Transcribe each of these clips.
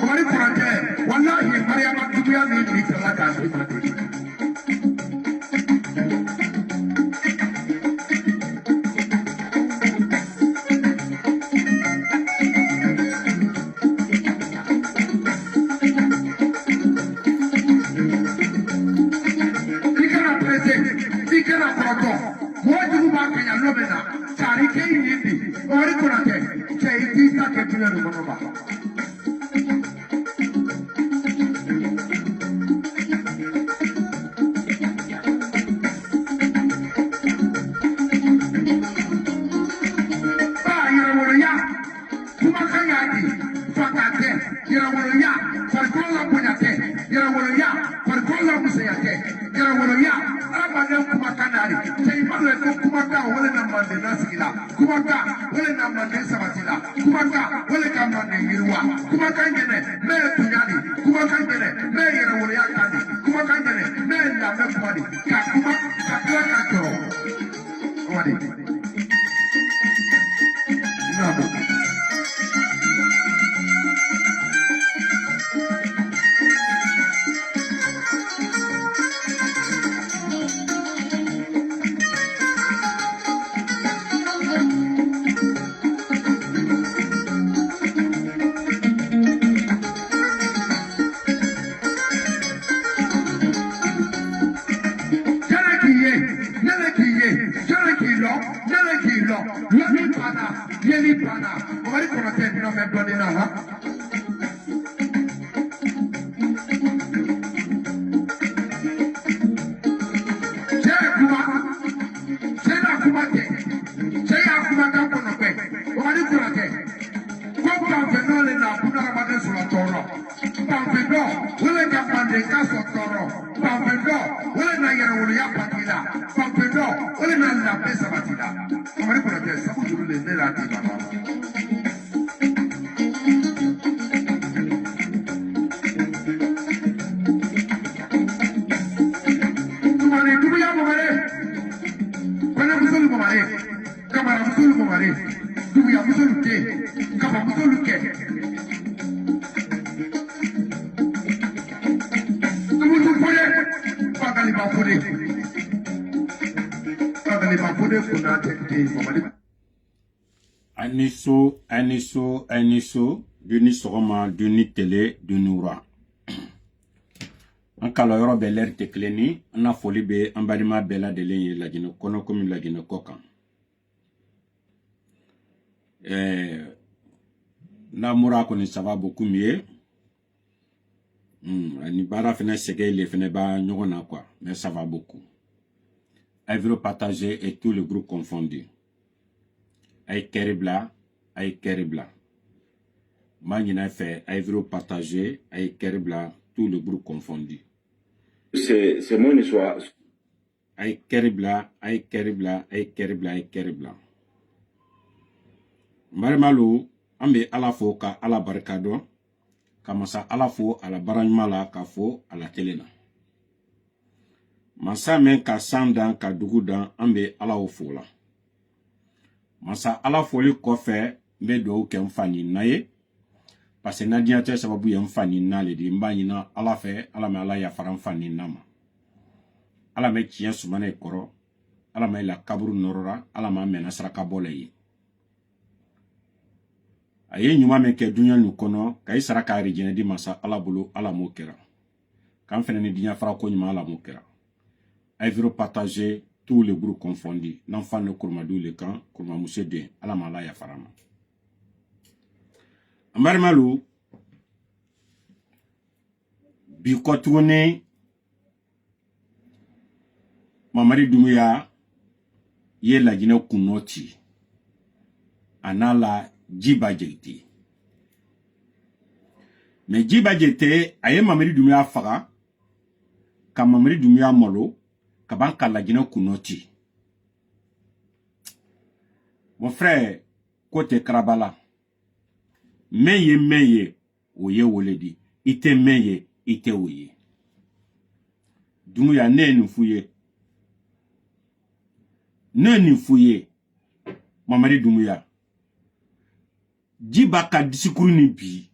Kumari kurante, wallahi Mariama dunia ni talaka sifati. Dikana prese, dikana proto, moju bakanya lobena, cari kei nindi, kumari kurante, cai kita ketunya rumonoba. Kumaka, wale na mande sabatila. Kumaka, wale na mande yirwa. Kumaka ngene, me tunyani. Kumaka ngene, me yera wale yakani. Kumaka ngene, me na me kumadi. Kakuma, kakua kakoro. Kumadi. Nabo. Yeli pana, kumari kurante no me doni na ha. Aniso, duni sogoma, duni télé, duni ura. An kala yɔrɔ bɛɛ lɛri tɛ kelen ni an na foli bɛ an balima bɛɛ lajɛlen ye Laginɛ kɔnɔ komi Laginɛ kɔ kan. N'a mura kɔni ça va beaucoup mieux. Ani baara fɛnɛ sɛgɛn le fɛnɛ b'a ɲɔgɔn na quoi, mais ça va beaucoup. Aïe partager et tout le groupe confondu. Aïe Keribla, aïe Keribla. Magina fait aïe partager, aïe Keribla, tout le groupe confondu. C'est mon histoire. Aïe Keribla, aïe Keribla, aïe Keribla, aïe Keribla. Marimalou, ambe ala fo ka ala barkado, kamasa ala fo ala baranjmala ka fo ala telena. Masa men ka sandan ka dugudan ambe ala o fola. Masa ala foli kofe mbe do ke mfani naye. Parce que nadiate sababu ya mfani nale di mbanyina ala fe ala me ala ya faran mfani nama. Ala me tiyen sumane koro, ala me la kaburu norora, ala me mena saraka bole yi. Aye nyuma me ke dunya nukono, ka saraka arijene di masa ala bulu ala mokera. Kan fene ni dinya fara ko nyuma ala mokera. Aïe partager tous les groupes confondus. L'enfant de Kourmadou, le camp, Kourmamousse de Alamala Yafarama. Amarimalou, Bikotouné, Mamari Doumbouya, Yé la Guinée Kounoti, Anala Djiba Djeiti. Mais Djiba Djeiti, Aye Mamari Doumbouya Fara, Ka Mamari Doumbouya Molo, Kabanka la Guinée Kounoti. Mon frère, côté Krabala, meye, oye woledi, ite meye, ite oye. Doumbouya ne nufouye. Ne nufouye. Mamari Doumbouya. Djiba ka disikourou ni bi.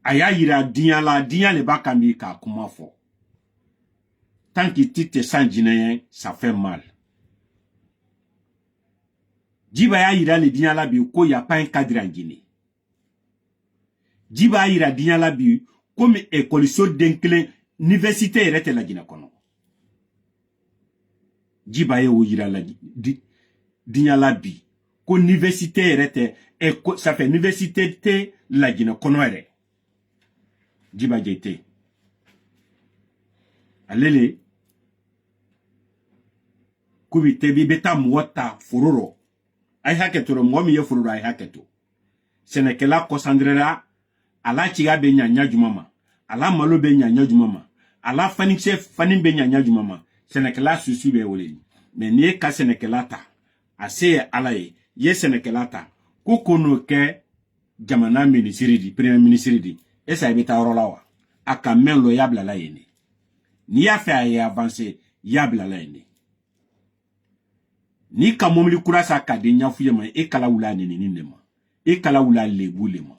Aya yira diyan le baka mi ka kuma fo. Tant qu'il tite sans guinéen, ça fait mal. Djiba ya yira le diyan la bi ko y a pas un cadre en Guinée. Djiba yira diyan la bi comme école so denklen université rete la Guinée kono. Djiba ye o yira la diyan la bi ko université rete ça fait université te la Guinée kono ere. Djiba Djeiti. Alele kubi tebi beta mwota fururo. Ay haketuro mwomi ye fururo ay haketu. Senekela kosandrera ala chiga be nyanya jumama. Ala malo be nyanya jumama. Ala fanikse fanin be nyanya jumama. Senekela susu be woleni. Men ye ka senekela ta. Ase ala ye senekela ta. Kukono ke jamana ministre di, premier ministre di. Esa ebeta orolawa. Aka men lo yabla la yene. Ni ya fe aye avancer yabla la yene. Ni ka momli kurasa ka de nyafuye ma e kala wula nene nima. E kala wula lebu lema.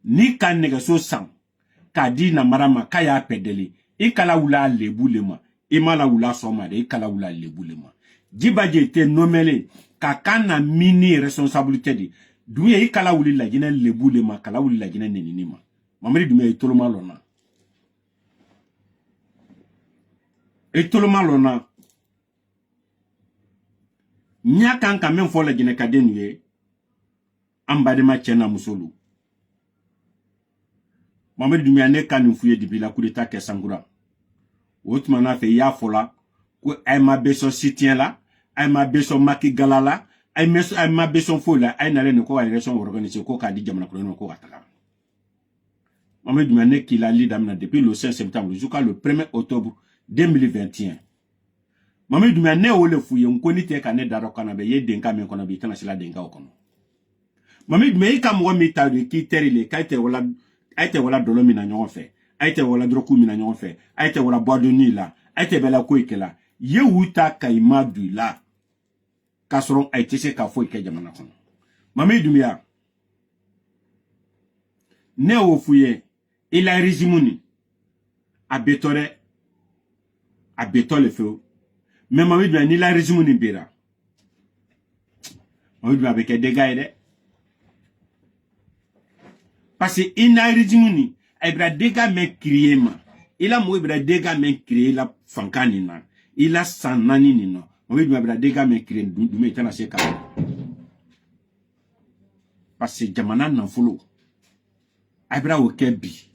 Ni ka negaso sang ka di na marama ka ya pedeli e kala wula lebu lema. E mala wula soma de e kala wula lebu lema. Djiba Djeiti nomele ka kana mini responsabilité di. Doumbouya e kala wuli la Guinée lebu lema kala wuli la Guinée nene nima. Mamari Doumbouya e toloma lona. E toloma lona. Nyakan ka men fo la Guinée kadenu ye ambadema chena musolu. Mamari Doumbouya ne kanu fuye dibi la coup d'état ke Sangoura. Outmana fe ya fola ko ay ma beso sitien la, ay ma beso Macky Galala, ay ma beso fo la, ay na le ko ay élection organisée ko ka di jamana ko no ko ataka. Mamari Doumbouya ne ki la lidamna depuis le 5 septembre jusqu'à le 1er octobre 2021. Mamari Doumbouya ne ole fuye nkoni te ka ne daro kana be ye denka men kono bi kana sila denka okono. Mamari Doumbouya ka mo mi ta de ki terile ka te wala dolo mi na nyon fe. Aite wala droku mi na nyon fe. Aite wala bois de nuit la. Aite bela ko ikela. Ye wuta kaima du la. Kasron aite se ka fo ike jamana kono. Mamari Doumbouya ne o fuye il a régimuni a betole feu. Mais Mamari Doumbouya ni la régimuni bira. Mamari Doumbouya beke dégâts de. Parce que il n'a régimuni il a dégâts mais crié ma. Il a mo ibra dégâts mais crié la fankani na. Il a sanani ni no. Mamari Doumbouya dégâts mais crié Doumbouya tana se ka. Parce que jamana nan folo. Ibra o kebi.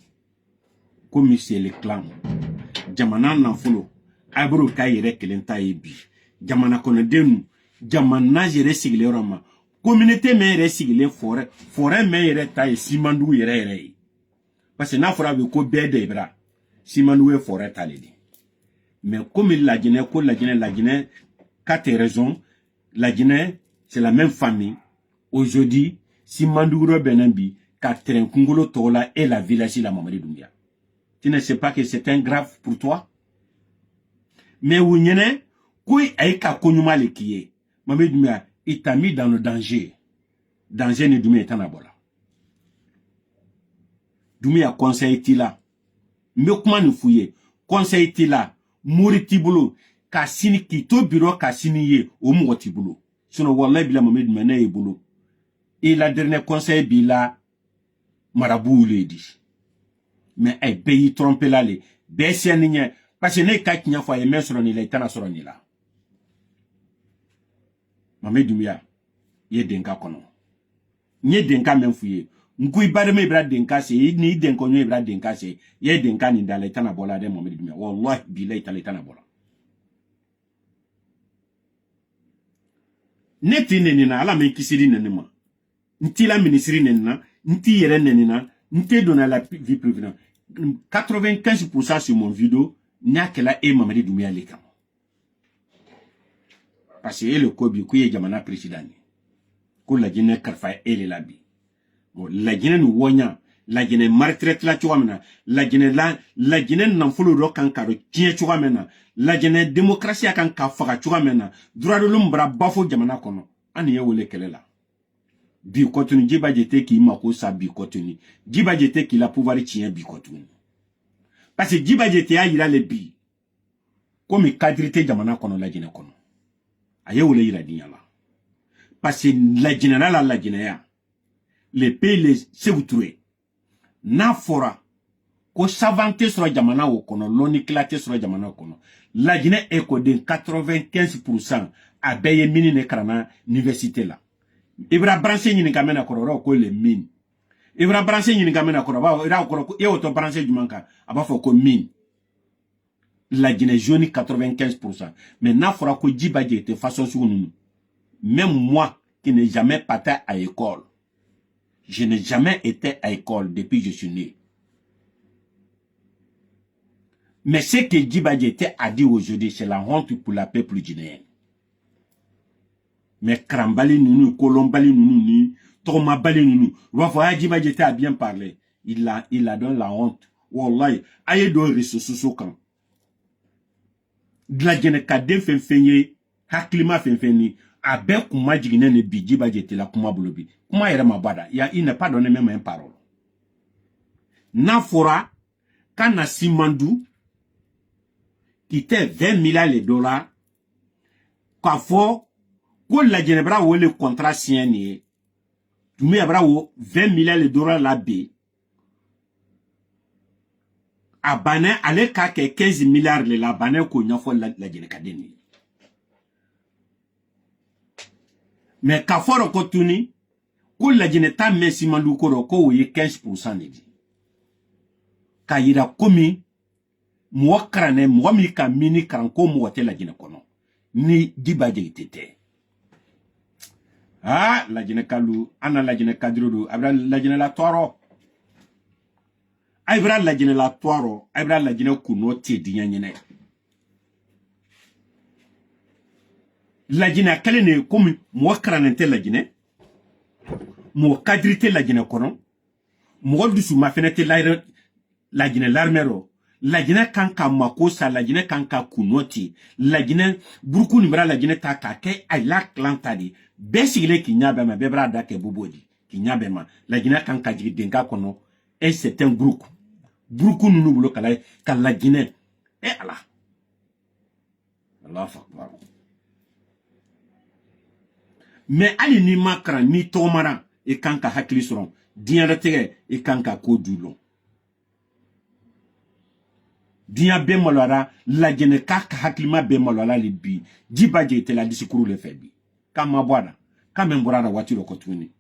Comme c'est le clan. Jamana nan folo. Abro ka yere kelenta ebi. Jamana kono denu. Jamana jere sigile roma. Communauté me yere sigile forêt. Forêt me yere ta simandou yere. Parce que na fora be ko bede ibra. Simandou e forêt taledi. Mais comme la Guinée, quatre raisons. La Guinée, c'est la même famille. Aujourd'hui, Simandou Benembi, Katren Kungolo Tola et la village la Mamari Doumbouya. Tu ne sais pas que c'est un grave pour toi? Mais où n'y a quoi aïka konyuma le kiye. Mamari Doumbouya, il t'a mis dans le danger. Danger ne Doumbouya est en abola. Doumbouya conseille là. Mais comment nous fouiller? Conseille là. Mouri tibulo. Kasini ki to bureau kasini ye. Au mou tibulo. Sinon, wallah bila Mamari Doumbouya ne e boulot. Et la dernière conseil bila marabout le dit. Mais un pays trompé là les. Bessia nigne. parce que ne ka kinya fo ye men soro ni la itana soro ni la Mamé Doumbouya ye denka kono nye denka men fuye nku ibade me ibra denka se ni denko nyo ibra denka se ye denka ni dala itana bola de Mamé Doumbouya wallahi billahi itana bola neti nenina ala me kisiri nenima nti la ministre nenina nti yere nenina nti donna la vie privée 95% sur mon vidéo n'a que la et Mamé Doumbouya le kam parce que le kobi kuye jamana président ko la jine karfa ele labi bon la jine nu wonya la jine martret la chouamena la jine nan fulu ro kan karo tie chouamena la jine démocratie kan ka faga chouamena droit de l'homme bra bafo jamana kono ani ye wole kelela bi kotuni jiba jete ki mako sa bi kotuni jiba jete ki la pouvoir tien bi kotuni parce que jiba jete a ira le bi comme cadrité jamana kono la jine kono aye wole ira dinyala parce que la générale la généa les pays les sebutoué na fora ko savante sur jamana o kono loni klate sur jamana kono la Guinée est de 95% a beye mini ne krana université la ibra branché ni kamena kororo ko le mine ibra branché ni kamena kororo ba ira kororo e auto branché du manka aba fo ko mine la Guinée jaune 95%. Mais n'a fera que Djibadji était façon sur nous. Même moi qui n'ai jamais parti à l'école, je n'ai jamais été à l'école depuis que je suis né. Mais ce que Djibadji a dit aujourd'hui, c'est la honte pour la peuple guinéen. Mais Krambali Nounou, Kolombali Nounou, Tomabali Nounou, Wafa Djibadji a bien parlé. Il a donné la honte. Wallahi, aïe do ressources quand. De la Guinée kadem fenfenye haklima fenfeni abe kuma jigine ne bi Djibadji était la kuma bolobi kuma yere mabada il n'a pas donné même une parole na fora kana Simandou qui était 20 milliards de dollars kwa fo ko la Guinée bra wo le contrat signé Doumbouya bra wo 20 milliards de dollars la bi abane ale ka ke 15 milliards le la bane ko nyafo la Guinée kadeni mais ka foro ko tuni ko la Guinée ta me Simandou ko ye 15% ne di ka yira komi mo krane mo mi ka mini kran ko mo wote la Guinée kono ni Djibadji tete ah la Guinée kalu ana la Guinée kadrodo abra la Guinée la toro Aïbra la Guinée la toiro, Aïbra la Guinée kuno te dianyene. La Guinée kalene comme moi kranente la Guinée. Moi cadrité la Guinée kono. Moi du sous ma fenêtre la Guinée l'armero. La Guinée kanka makosa la Guinée kanka kunoti. La Guinée beaucoup nibra la Guinée takake ay la klantadi. Besigile ki nyabema bebra dake bobodi. Ki nyabema la Guinée kanka denka kono et c'est un groupe. Beaucoup nous voulons qu'à la Guinée. Et Allah. Allah Akbar. Mais ali ni makra ni tomara et kanka hakli soron. Dianrete et kanka kodulon. Dia be molora la Guinée kaka haklima be molora libi. Djibadji était la discours le febi. Kama boada. Kama mbora na voiture kotuni.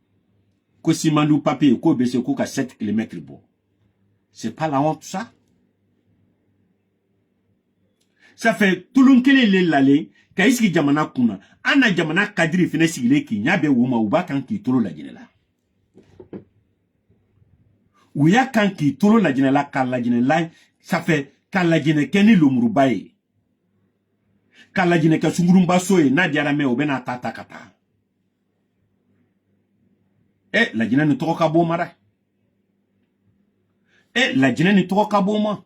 Ko Simandou papier ko bese ko ka 7 km bo. C'est pas la honte, ça. Ça fait tout le monde l'allé, kaïski jamana kuna, ana jamana kadri fene sigile ki nyabe wuma uba kan ki tolo la Guinée la. Ouya kan ki tolo la Guinée la, kan la Guinée la, ça fait kan la Guinée keni lomrubaye. Kan la Guinée ka sungurumba soye, na diarame obena tata kata. Eh, la Guinée ne toka bo mara. Eh, la Guinée ni toka boma.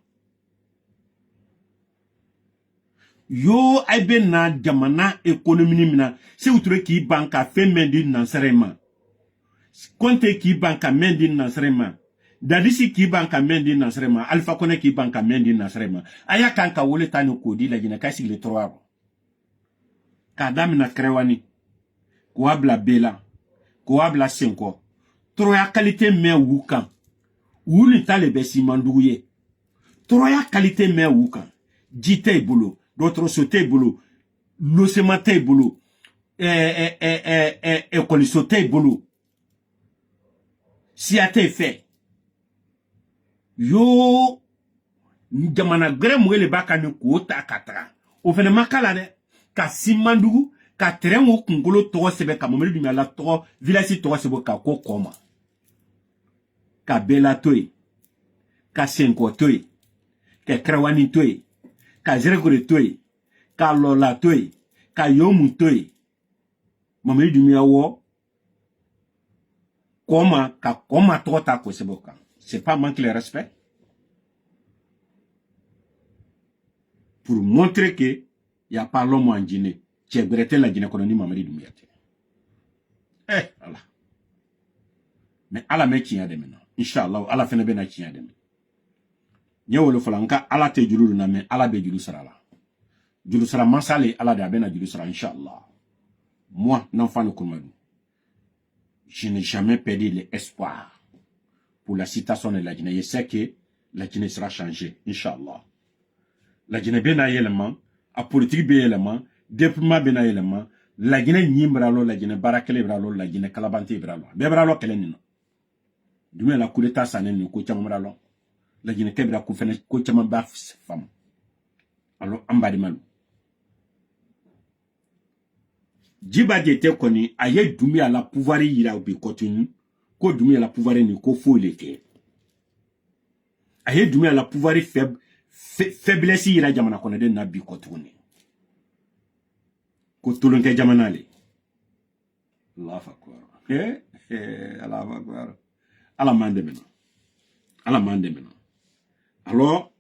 Yo aibe na jamana économie mina. Se outre ki banka fe mendi nansarema. Konte ki banka mendi nansarema. Dadisi ki banka mendi nansarema. Alpha Kone ki banka mendi nansarema. Aya kanka wole tani kodi la Guinée kasi le troaro. Kadam na krewani. Ko abla bela. Ko abla senko. Troya qualité me wukan. Wuli tale be Simandou ye. Troya qualité me wukan. ji tɛ i bolo dɔgɔtɔrɔso tɛ i bolo losema tɛ i bolo ekɔliso tɛ i bolo siya tɛ i fɛ yo jamana gɛrɛ mɔgɔ le b'a ka nin k'o ta ka taga o fɛnɛ ma k'a la dɛ ka simandugu ka terrain o kunkolo tɔgɔ sɛbɛn ka Mamadu Dunbiala tɔgɔ village tɔgɔ sɛbɛn ka ko kɔ ma ka Bela to yen ka Senko to yen ka Kɛrawani to yen ka Zerekore to yen ka Lɔla to yen ka Yomu to yen Mamadu Dunbiala wɔ kɔ ma ka kɔ ma tɔgɔ ta kosɛbɛ kan c'est pas manquer le respect pour montrer que il y a pas l'homme en Guinée cɛ bɛrɛ tɛ la Guinée kɔnɔ ni Mamadu Dunbiala tɛ ala mais ala mɛ tiɲɛ dɛmɛ na inshallah ala fɛnɛ bɛ na tiɲɛ dɛmɛ ɲɛ wolo fɔla nka ala tɛ juru na mais ala bɛ juru sara la juru sara masale ala de a bɛ na juru sara inshallah moi n'enfant de Koumadou je n'ai jamais perdu l'espoir pour la citation de la Guinée. Je sais que la Guinée sera changée, Inch'Allah. La Guinée bien élément, la politique bien élément, développement bien élément, la Guinée nimbralo, la Guinée barakele bralo, la Guinée kalabante bralo. Bebralo kelenino. Dumi la coup d'état sanen ni ko chambralo. La Guinée kebra ko fene ko chamba femme. Alors ambadi malu. Djiba Diété koni aye dumi à la pouvoir yira obi continue. Ko dumi à la pouvoir ni ko fo leke aye dumi à la pouvoir faiblesse ira jamana kono de na bi ko tuni ko tulunke jamana le Allahu akbar Allahu akbar ala mande mena alors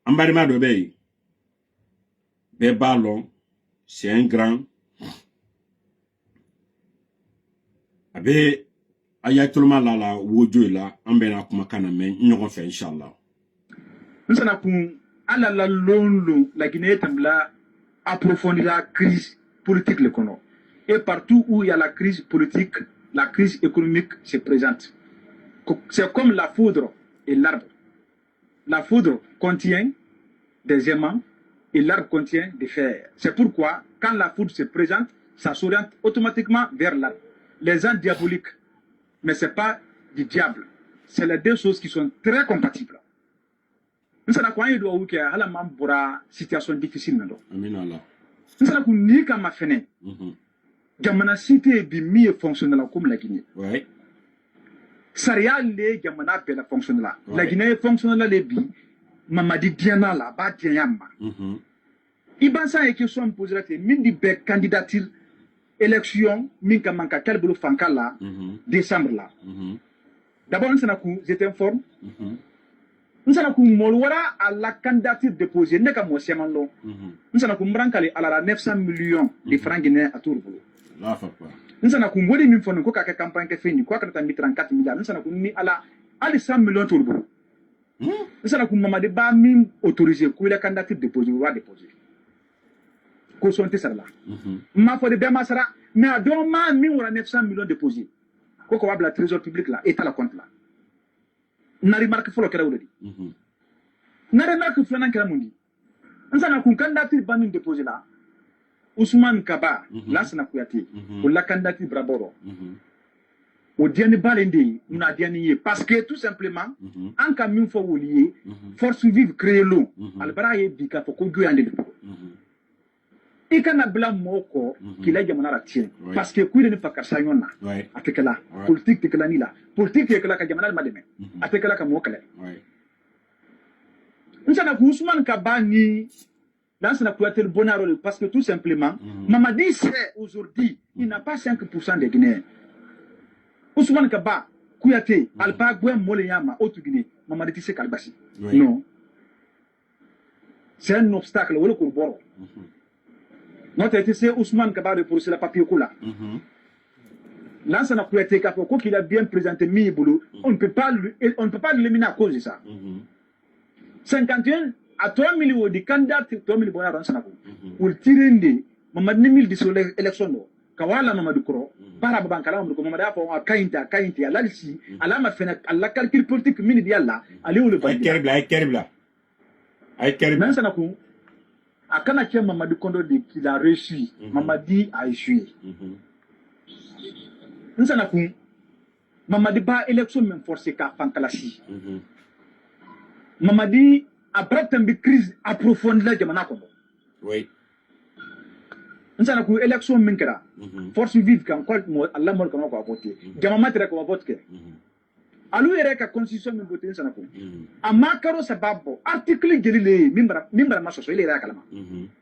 ambarima do be ballon c'est un grand abe ayatollah la wojo la ambena kuma kana men ñogon fe inshallah nsana kun ala la lonlo la Guinée tambla approfondir la crise politique le kono et partout où il y a la crise politique la crise économique se présente c'est comme la foudre et l'arbre la foudre contient des aimants et l'arbre contient des fer c'est pourquoi quand la foudre se présente ça s'oriente automatiquement vers l'arbre les gens diaboliques, mais ce n'est pas du diable. C'est les deux choses qui sont très compatibles. Nous savons qu'il y a une situation difficile. Nous savons qu'il y a une fenêtre. Jamana cité bi mi fonctionne comme la Guinée. Oui. Saria le jamana pe la fonctionne là. La Guinée fonctionne là les bi. Mamadi Diana là, ba Diana. Ibansa et qui sont posés là, mine di candidature élection minka manka kalbulu fankala décembre là d'abord nous savons j'étais informé nous savons molwara à la candidature déposée n'est qu'à moi siamando nous savons mbrankale à la 900 millions de francs guinéens à Tourbolo nous savons wodi min fonu ko ka campagne ke fini ko ka ta 34 milliards nous savons ni ala 100 millions Tourbolo nous savons mamade ba min autorisé ko la candidature déposée wa déposer ko sonte sarla ma fo de bema sara mais à don ma mi wora 900 millions déposés ko ko wabla trésor public là état la compte là na remarque folo kera wodi na remarque flo nan kera mundi nsana kun candidature banin déposé là Ousmane Kaba Lassana Kouyaté pour la candidature Braboro au diani balende na diani ye parce que tout simplement en camion fo wolié force vive créer l'eau albara ye bika fo ko goyande et quand on a blanc moko qu'il a jamana ratien parce que kuire ne pas kassayon na atekela politique tekela ni la politique tekela ka jamana mademe atekela ka mokale nsana ku Ousmane Kabani dans sa Kouyaté bonaro parce que tout simplement Mamadi c'est aujourd'hui il n'a pas 5% des Guinéens Ousmane Kaba Kouyaté alba gwen molenyama autre Guinée Mamadi tisse kalbasi non c'est un obstacle wala ko boro notre été Ousmane Kaba de pour la papier là. Là, ça n'a pas été capable qu'il a bien présenté Mibulu. On ne peut pas l'éliminer à cause de ça. 51 à 3 millions de candidats, 3 millions de candidats. Pour tirer des Mamad 1000 de l'élection. Kawala Mamadou Koro, Parabankala, Mamada, à Kainta, à l'Alci, à la Mafena, à la calcul politique mini-diala, à l'eau le terrible. ay keri mais ça n'a pas à quand Mamadi Kondo dit qu'il a réussi Mamadi a échoué ça n'a pas Mamadi ba élection même forcé qu'à Fankalasi Mamadi après une crise approfondie la jamana Kondo oui ça n'a pas élection même que là force vive quand quoi Allah mol comment quoi voter jamama tere comment voter alu yɛrɛ ka constitution min voté sana ko a ma karo sababu article jeli le mimbara ma soso ile yɛrɛ kalama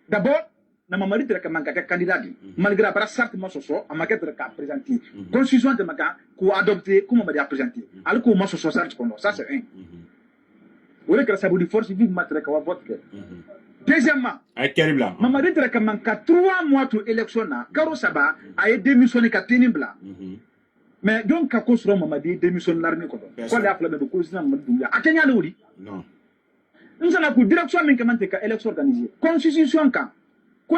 d'abord na Mamadi tere ka man ka candidat di malgré après charte ma soso a ma ka tere ka présenter constitution te maka ko adopter ko Mamadi a présenter al ko ma soso charte ko ça c'est un wala ka sabu di force vive ma tere ka wa vote deuxièmement ay keri bla Mamadi tere ka man ka 3 mois to élection na karo saba a démissionné ka teni bla mais donc à cause de Mamadi démission de l'armée quoi il a fallu de cause na Mamadi Doumbouya a Kenya le wuri non nous avons pour direction mais comment ka élection organisée constitution quand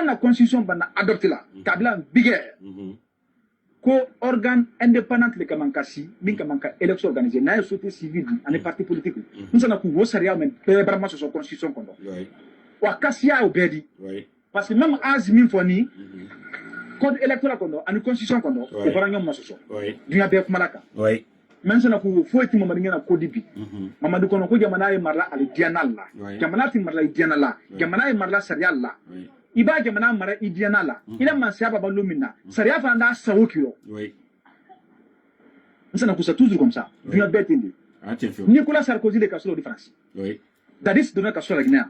la constitution bana adopté là kabila bigger ko organe indépendant le comment kasi min comment ka élection organisée na société civile en parti politique nous avons pour saria mais vraiment sur constitution quoi wa kasia obedi parce que même azmin foni code électoral kondo ani constitution kondo ko faranyo masoso dunya be kuma laka men sana ko foyti Mamadi ngena code bi Mamadi kono ko jamana e marla ali dianal la jamana ti marla dianal la jamana e marla sariya la iba jamana mara idiana la ila man siaba balumina sariya fa nda sawokiro sana ko c'est toujours comme ça dunya be tindi Nicolas Sarkozy de Kassolo de France Dadis de Kassolo la Guinée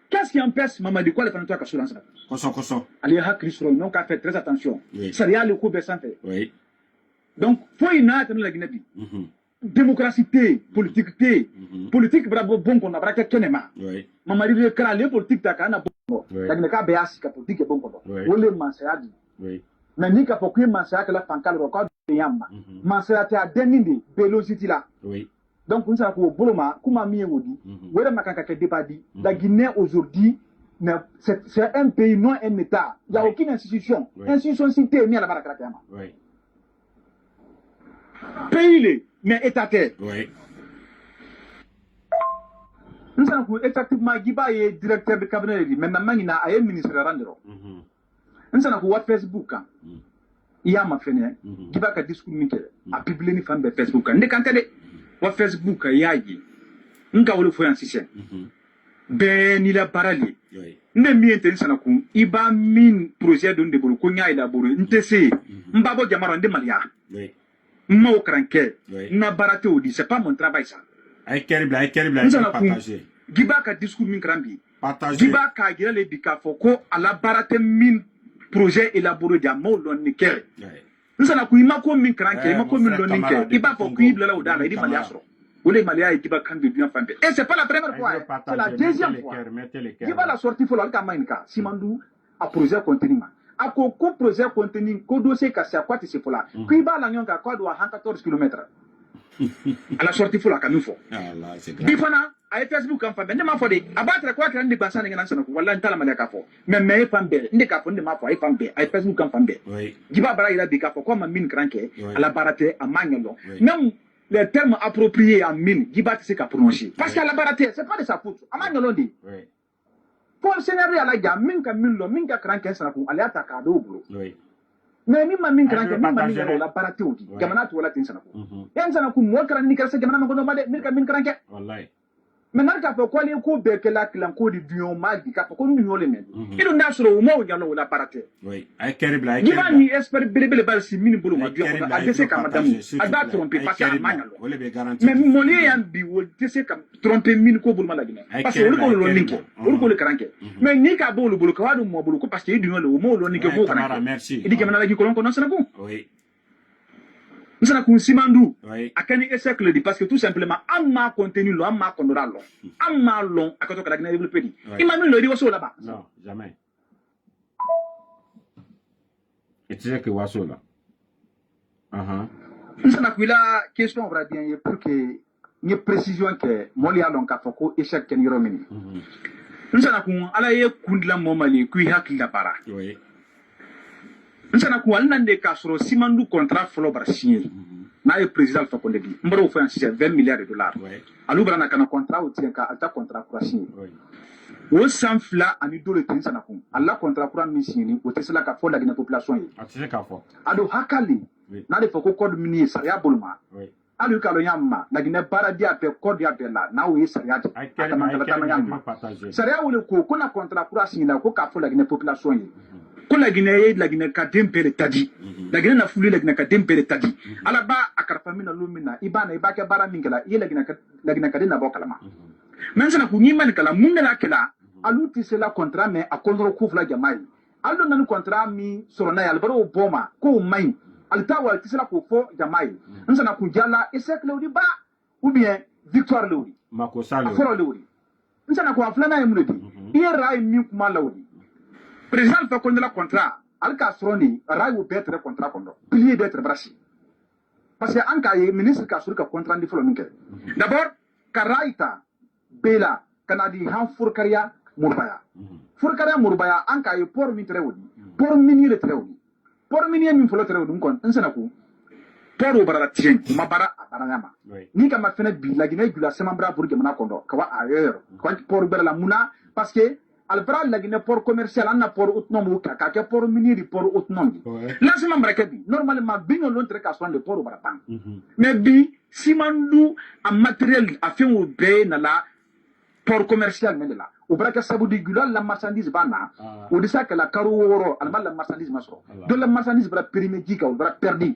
qu'est-ce qui empêche Mamadi quoi le faire toi Kassolo koso allez hakri sur non qu'a fait très attention ça y a le coup de santé donc faut y na la Guinée démocratie politique bravo bon qu'on a braqué tenema Mamadi le kala le politique ta kana bon la Guinée ka beasi ka politique bon ko wole mansayadi mais ni ka pokui mansaya la fankal record yamba mansaya ta denindi velocity la donc nous avons boloma kuma mi wodi wera makaka ke debadi la Guinée aujourd'hui c'est un pays non un état il y a aucune institution citée ni à la baraka yama pays mais étaté nous avons effectivement Giba est directeur de cabinet maintenant mangina ay ministre randero nous avons wa Facebook il y a ma fene Giba ka discours minke a publier ni fan be Facebook ndé kantede wa Facebook yaji nka wolo fo yansisen be ni la parali ne mi enten sana ku iba min projet don de bolo ko nya ila bolo ntese mbabo jamaro de malia mo kranke na barate odi c'est pas mon travail ça ay keri bla partager Giba ka discours min krambi partager Giba ka gira le bika foko ala barate min projet élaboré dia mo lon ni kere nsana ku imako min kranke imako min lon ni kere iba foko ibla la odala idi malia soro Oulé Malia et Giba kan bien fambe. Et c'est pas la première fois, c'est la deuxième fois. Giba la sortie faut l'alka mainka. Simandou a projet contenu. A ko projet contenu ko dossier ka sa kwati se fola. Giba la nyonga ko do 14 km. À la sortie faut la kanu fo. Allah c'est grave. Bifana a Facebook kan fambe. Ndema fo de abatre ko kan de bansana ngana sana ko wallahi tala Malia ka fo. Mais fambe ndé ka fo ndema fo ay fambe ay Facebook kan fambe. Giba bara ila bika fo ko ma min kranke à la barate a magnalo. Même les termes appropriés en mine, Giba c'est qu'à prononcer. Parce qu'à la baraté, c'est pas de sa faute. À Magnolon dit. Pour le scénario à la gamme, minka minlo, minka cranke, ça n'a pas aller à ta cadeau. Mais mi ma min cranke, mi ma min la baraté ou dit. Gamana tu la tinsana. Yan sana ku mo cran ni krasa gamana ngono made, minka min cranke. Wallahi. Mais n'a qu'à pas quoi les coups de que la clanco de Dion mal dit qu'à pas qu'on nous le met. Il nous n'a sur au mot yalo la baraté. Oui. Ay keribla. Giba ni espère bele bal si mini bolo ma Dion a dese ka madame. A da tromper parce que Magalo. Mais mon lien bi wol dese ka tromper mini ko bolo ma la Guinée. Parce que on le ninko, on le cranke. Mais ni ka bolo bolo ka wadu mo bolo ko parce que Dion le mo lo ninko mo cranke. Merci. Il dit que mana la ko non sana ko. Oui. Nous avons Simandou, à quel échec le dit parce que tout simplement, amma contenu lo, amma condora lo, amma long, à côté de la Guinée développée dit. Imagine le dit aussi là-bas. Non, jamais. Et tu sais que Wasso là. Nous avons la question, on va dire, pour que nous précisions que Molia Lonka Foko échec que nous remenons. Nous avons à la Kundla Momali, qui a qui la para. Oui. Nous avons un casseroles Simandou contrat Folo Brassigné. Na le président Fakonde dit. Mbaro fait un 20 milliards de dollars. Alors, on a un contrat ou un contrat pour signer. o san fila ani dole tin sana kun alla contrat kura min signé o tɛ se la ka fɔ Laginɛ population ye a tɛ se k'a fɔ ado hakali n'a de fɔ ko code min ye sariya boloma hali ka lɔn y'a ma Laginɛ baaraden bɛɛ code ya bɛɛ la n'aw ye sariya di sariya wele ko na contrat kura signé la ko k'a fɔ Laginɛ population ye ko Laginɛ ye Laginɛ ka den bɛɛ de ta di Laginɛ na fulu Laginɛ ka den bɛɛ de ta di ala b'a a kalifa min na lu min na i b'a kɛ baara min kɛla i ye Laginɛ ka den na bɔ kalama mais sana ku ɲi man kala mun de la kɛla alu tɛ se la contrat mais a contrôle ko fila jama ye alu nana contrat min sɔrɔ n'a ye alibaro bɔ ma k'o man ɲi ali ta wali tɛ se la k'o fɔ jama ye n sana ku jala échec lewuri ba ou bien victoire lewuri a fɔlɔ lewuri n sana ku a filanan ye mun de di i ye ra ye min kuma lewuri président fɛ ko ne la contrat ali k'a sɔrɔ nin ra y'o bɛɛ tigɛ contrat kɔnɔ pilier bɛɛ tigɛ barasi parce que an k'a ye ministre ka sɔrɔ ka contrat di fɔlɔ min kɛ d'abord ka ra ta bela kana di han furkariya murbaya furkariya murbaya an k'a ye port min tigɛ o di port minier de tigɛ o di port minier min fɔlɔ tigɛ o di n sɛnɛ ko port o bara tiɲɛ ma bara a bara ma ni kama fɛnɛ bi Laginɛ jula semambra pour jamana kɔnɔ ka wa ailleurs ka port bɛrɛ la muna parce que albra Laginɛ port commercial an na port autonome ka kɛ port minier di port autonome lancement bara kɛ bi normalement binyo lon tigɛ ka sɔn de port bara ban mais bi simandu a matériel a fɛn o bɛɛ na la port commercial men de la o bara kɛ sabu di gula la marchandise ba na o de sa kala karo woro alma la marchandise ma sɔrɔ do la marchandise bara périmé ji ka o bara perdu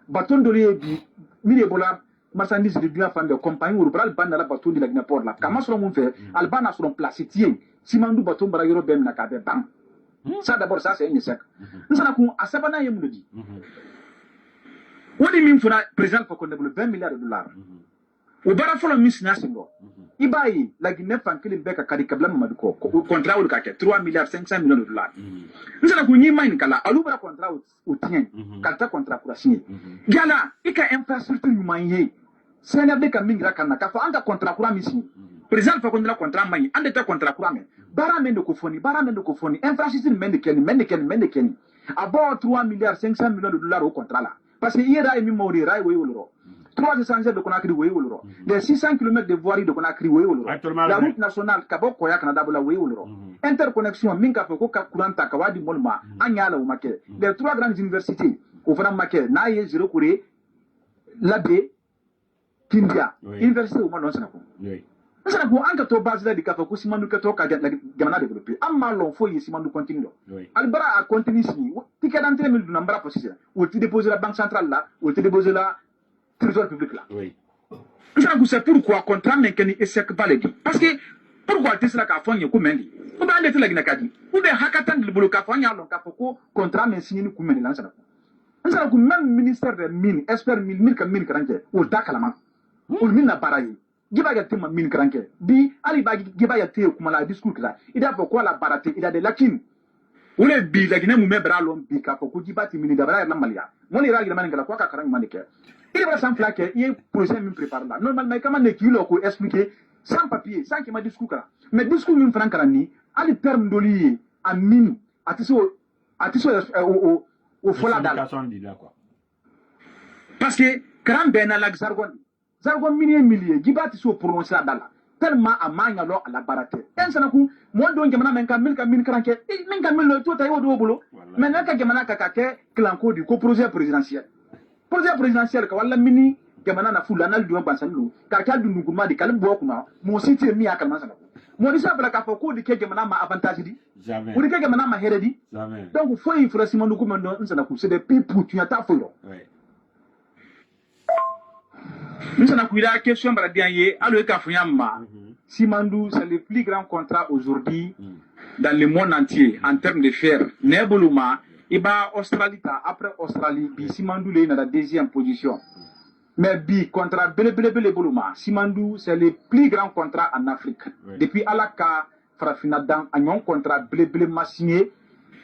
baton do ye bi mine bola marchandise de bien fan de compagnie o bara ban na la baton di Laginɛ port la kama sɔrɔ mun fɛ alba na sɔrɔ place tie simandu baton bara yɔrɔ bɛɛ na ka bɛɛ ban ça d'abord ça c'est un échec nsana kun a sabana ye mun di wodi min fana président fa ko ne bolo 20 milliards de dollars o bara fɔlɔ min sina sen dɔ i b'a ye Laginɛ fan kelen bɛɛ ka kadi kabila Mamadu kɔ contrat olu ka kɛ 3 milliards 500 millions de dollars n sera ko ɲi ma ɲini kala alu bara contrat o tiɲɛ ka taa contrat kura signé yala i ka infrastructure ɲuman ye CNRD ka min jira ka na k'a fɔ an ka contrat kura min signé président fa ko ne la contrat man ɲi an de tɛ contrat kura mɛn baara min de ko fɔni infrastructure mɛn de kɛ nin a bɔ 3 milliards 500 millions de dollars o contrat la parce que i yɛrɛ ye min ma o de ye ra ye o ye wolo 300 de Conakry wo wolo les 600 km de voirie de Conakry wo wolo la route nationale ka bɔ Koya kana dabula wo wolo interconnexion min ka fɔ ko ka courant ta ka wadi molma an yala o make les 3 grandes universités o fana make n'a ye Zéro Kore Labé Kindia université o ma lɔn sɛnɛ ko nsɛnɛ ko an ka to base la di ka fɔ ko simandu ka to ka jamana développer an ma lɔn fo ye simandu continue dɔ albara a continue sigi ticket d'entrée min donna bara fɔ sisan o ti déposer la banque centrale la o ti déposer la trésor public là. Oui. C'est pourquoi contrat mais qu'il échec valide. Parce que pourquoi tu sais la kafon y'a combien dit? Ou bien l'été la guinacadi. Ou bien hakatan de bolo kafon y'a l'on kafoko contrat mais signé nous combien de l'ancien. L'ancien coup même ministère des mines expert mine comme mine cranke ou d'akalama. Ou mine na baraye. Giba ya tema mine cranke. Bi ali ba giba ya te kuma la discours là. Il a pourquoi la barate il a des lacunes. Ou les bi la Guinée mou bra l'on bi kafoko giba ti mine dabara la malia. Mon ira gina maninga la quoi ka karang manike. Il va s'en flaquer, il y a un projet qui me prépare là. Normalement, comment est-il qu'on explique sans papier, sans qu'il m'a discours là. Mais discours d'une franc carani, à les termes d'olier, à mine, à tissu au foladal. Parce que, quand ben à la zargon millier, giba tissu au prononcer la dalle. Tellement à main alors à la barate. Un seul coup, moi donc jamana men kamil min cranke, men kamil tout ayo do bolo. Maintenant que jamana kakake clanco du coprojet présidentiel. Projet présidentiel ka wala mini jamana na fula na lido bansalu ka ka du nguma di kalim bo kuma mo siti mi aka man sana mo di sabla ka fa ko di ke jamana ma avantage di jamais ko di ke jamana ma heredi jamais donc faut il faut simondu ko mendo nsana ku c'est des people tu ata fo yo nsana ku ida question bara bien ye alo ka funya ma simandu c'est le plus grand contrat aujourd'hui dans le monde entier en termes de fer nebuluma Iba Australie après Australie bi Simandu le na la deuxième position mais bi contrat bele boluma Simandu c'est le plus grand contrat en Afrique depuis Alaka Farafina dan agnon contrat bele ma signé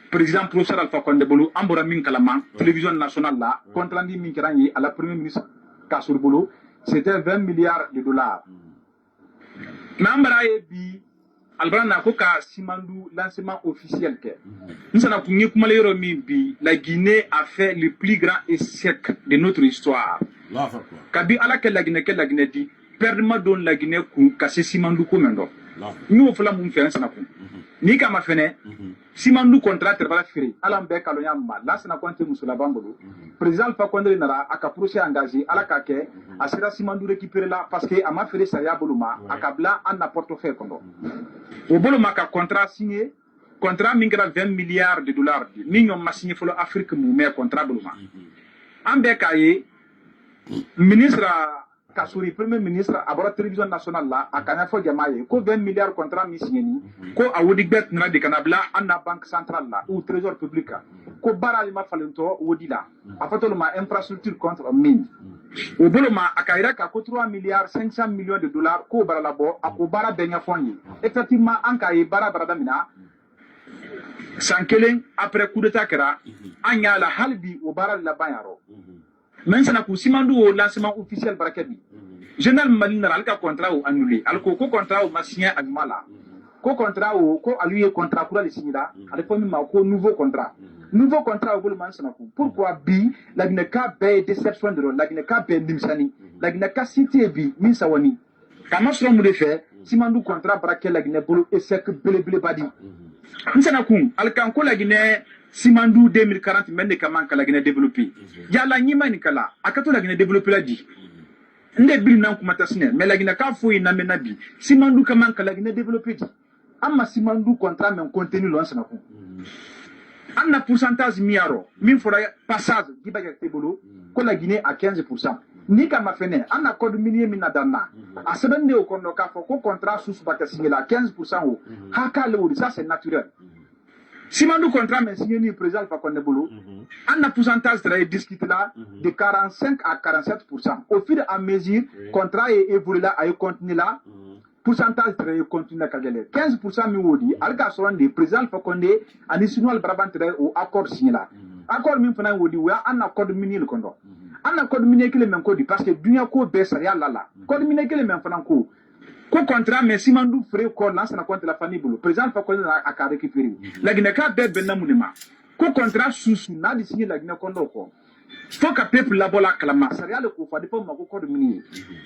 président professeur Alpha Condé Bolu ambora min kalama télévision nationale là contrat ndi min kiranyi à la premier ministre Kassour Bolu c'était 20 milliards de dollars mais bi Albrana Koka Simandu lancement officiel que nous avons connu comment la Guinée a fait le plus grand échec de notre histoire. Kabi ala que la Guinée dit perdement donne la Guinée pour casser Simandu comme Nous faisons mon faire ça ni kama fene simandu contrat trebala firi ala mbe kalo yamba la sana kwante musula bambolo président fa kwandre nara aka projet engagé ala ka ke asira simandu récupérer là parce que ama fere sa ya boluma akabla en portefeuille kondo o boluma ka contrat signé contrat mingra 20 milliards de dollars mignon ma signé folo Afrique mu me contrat boluma ambe kaye ministre Kassouri, premier ministre, à la télévision nationale là, à Kanafo Jamaye, ko 20 milliards contrat missigné, ko a Wodigbet na de Kanabla, à la banque centrale là, ou trésor public, ko Baralima Falento, Wodila, a fait le infrastructure contre mine. Au Boloma, à Kairaka, ko 3 milliards 500 millions de dollars, ko Baralabo, à ko Bara Benya Foye. Effectivement, en Kaye Bara Baradamina, Sankelen, après coup d'état kera, Anya la Halbi, au Baral la Bayaro. Maintenant, pour Simandu au lancement officiel Barakebi. Général Malina, alka contrat ou annulé. Alko contrat ou signé à Mala. Ko contrat ou ko allié contrat pour les signer là. À l'époque, ko nouveau contrat. Nouveau contrat au Bolman Sanakou. Pourquoi bi la gneka be déception de la gneka be nimsani. La gneka cité bi minsawani. Comment cela me le fait? Simandu contrat Barakel la gne bolo et sec bele badi. Nsanakou alkanko la gne Simandu 2040 mende kaman kala gine développer ya la nyima ni kala akato la gine développer la di nde bil nan kuma tasne mais la gine ka foyi na menabi Simandu kaman kala gine développer di amma Simandu contrat men contenu lon sana ko anna pourcentage miaro min fora passage di baga tebolo ko la gine à 15%. Ni kama fene anna code minier mina danna a sebende o kondo ka fo ko contrat sous baka signé la 15% o hakale o ça c'est naturel. Simandu contrat mais signé ni président Alpha Condé Bolo, on a pourcentage très discuté là de 45 à 47%. Au fur et à mesure, contrat est évolué là, a continué là, pourcentage très continue à 15% miwodi, alka soran de président Alpha Condé, en isinwal brabant très au accord signé là. Accord min fana wodi wa an accord minier le kondo. An accord minier que le même code parce que dunya ko besaria là. Code minier que le même fana ko. Ko contrat mais Simandu frère ko lance na compte la famille bolo président fa ko na aka récupérer la gine ka be benna munema ko contrat susu na di signer la gine kondo ko faut que peuple la bola kalama sariya le ko fa de po mako ko de mini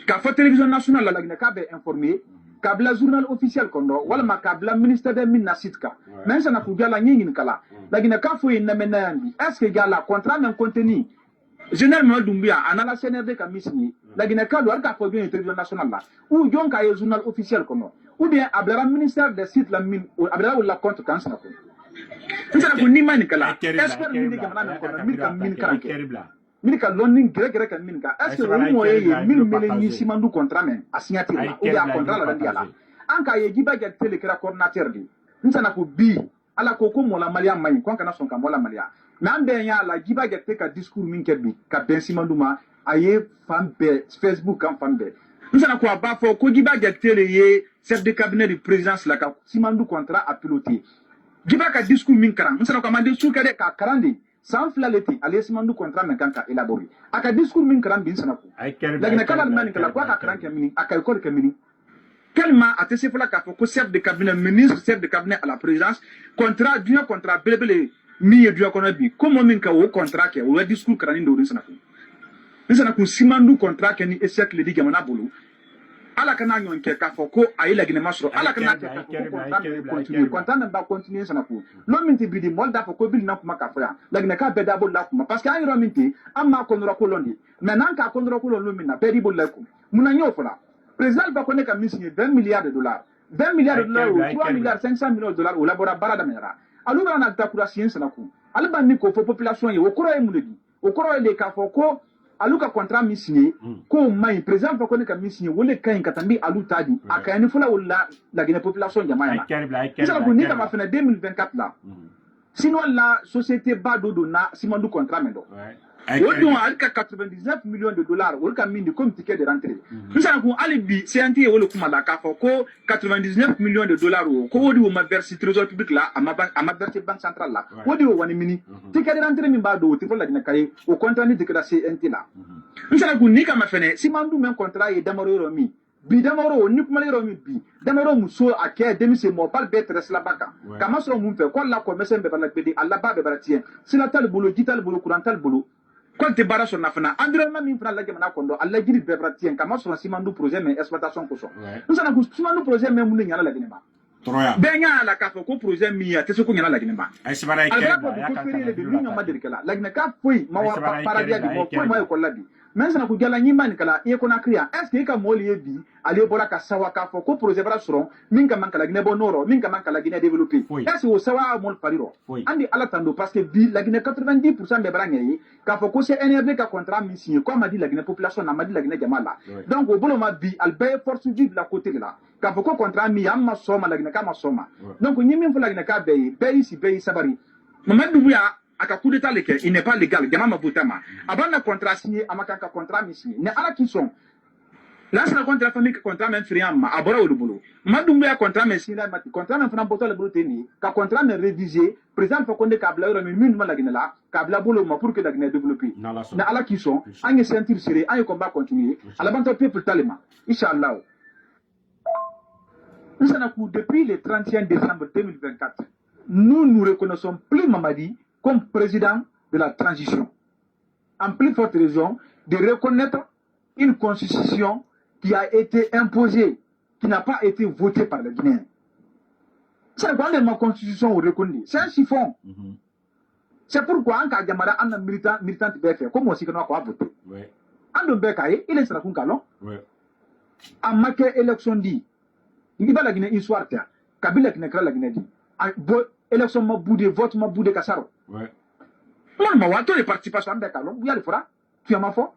ka fa télévision nationale la gine ka be informé ka bla journal officiel kondo wala ma ka bla ministère des mines na sitka mais ça na ku gala nyingin kala la gine ka fo yin na menandi est-ce que gala contrat même contenu généralement Doumbia ana la CNRD ka missigné la Guinée ka doit ka bien télévision nationale là ou jon ka journal officiel comme ou bien abla ministère des sites la mine ou abla la compte kan ça ko ça ko ni mani kala expert mine ka mana ko mine ka mine ka loning gré ka mine ka est-ce que o moye mine mele ni Simandu contrat men a signature ou bien contrat la diala an ka ye giba ga tele kra coordinateur di nsana ko bi ala ko mo la malia mai ko kana son ka mo la malia nan ben ya la giba gette ka discours min kebi ka ben Simandu ma aye fanbe Facebook kan fanbe nsana ko aba fo ko giba gette le ye chef de cabinet du présidence la ka Simandu contrat a piloté giba ka discours min karan nsana ko amande su kade ka karande sans flaleti ale Simandu contrat men kan ka élaborer aka discours min karan bin sana ko la gina kala man kala ko ka karan ke mini aka ko ke mini tellement à TC Fola ka ko chef de cabinet ministre chef de cabinet à la présidence contrat du contrat belebele mi yedu akona bi comme min ka o contrat ke o discours karani ndo nsana ku Simandu contrat ke ni échec le diga mana bolo ala kana nyon ke ka foko ayi la gine masro ala kana ke ka foko contrat na ba continuer nsana ku lo minti bi di molda foko bil na kuma ka foya la gine ka beda bol la kuma parce que ayro minti amma ko ndoro ko londi maintenant ka ko ndoro ko lo minna bedi bol la ku muna nyo fola président ba ko ne ka misigné 20 milliards de dollars 20 milliards de dollars ou 3 milliards 500 millions de dollars au labora barada mera alubra na takura science na ku alba ni ko fo population ye o koro e muledi o koro e ka fo ko aluka contrat mi signé ko mai président fa ko ne ka mi signé wole kan katambi alu tadi akani fula wala la gine population jamaa na ça ko ni ka ma fena 2024 là sinon la société badodo na Simandu contrat mendo Wodi on alka 99 millions de dollars wol ka mindi comme ticket de rentrée nsana ko alibi CNT wol kuma la ka fo ko 99 millions de dollars ko wodi o ma verser trésor public là ama verser banque centrale là wodi o wani mini ticket de rentrée min ba do ti fo la dina kay o contrat ni ticket de CNT là nsana ko ni ka ma fene Simandu men contrat e damaro mi bi damaro ni kuma le mi bi damaro muso ake demi se mo bal betre la baka kama so mun fe ko la ko mesen be bala bedi alla ba be bala tien sila tal bolo dital bolo kurantal bolo quand te bara sur nafana environnement min fana la jamana kondo alla jiri bebratien kama sur simandu projet mais exploitation ko so nsana ku simandu projet mais mun nyala la ginema troya benya la ka ko projet mi ya te so ko nyala la ginema ay sabara alba ko feri le bi nyama dirkala la gina ka foi ma wa paradia di mo foi ma ko labi mais nsana ku gala nyima ni kala e ko na kriya est ce que ka moli e bi ali bola ka sawa ka fo ko projet bara suron min ka man kala gine bonoro min ka man kala gine développer est ce que o sawa mol pariro andi ala tando parce que bi la gine 90% de bara ngi ka fo ko c'est NRD ka contrat mi signé comme a dit la gine population na ma dit la gine jamala donc o bolo ma bi al bay force vive la côté là ka fo ko contrat mi amma soma la gine ka ma soma donc ni min fo la gine ka bay si bay sabari Mamadou Bouya aka coup d'état lequel il n'est pas légal jamama butama avant le contrat signé amaka ka contrat mi signé ne ala qui sont là c'est le contrat famille contrat même friand ma abora au boulot madumbe ya contrat mais signé ma contrat même fana botol boulot teni ka contrat mais révisé président faut qu'on de câble euro mais minimum la ginela câble boulot ma pour que la Guinée développer na ala qui sont en sentir serré en combat continuer à la bande peuple talema inchallah nous en avons depuis le 31 décembre 2024 nous reconnaissons plus Mamadi comme président de la transition. En plus forte raison de reconnaître une constitution qui a été imposée, qui n'a pas été votée par les Guinéens. C'est quoi ma constitution reconnue? C'est un chiffon. C'est pourquoi en cas de Yamara, un militant de BFF, comme aussi que nous avons voté. En Bekaye, il est sur la Kunkalon. En maquet élection dit, il va la Guinée histoire, Kabila qui n'est pas la Guinée dit. Élection ma boudé, vote ma boudé Kassaro. Moi, ma wato les participations en Bekalon, il y a le fora, tu as ma foi.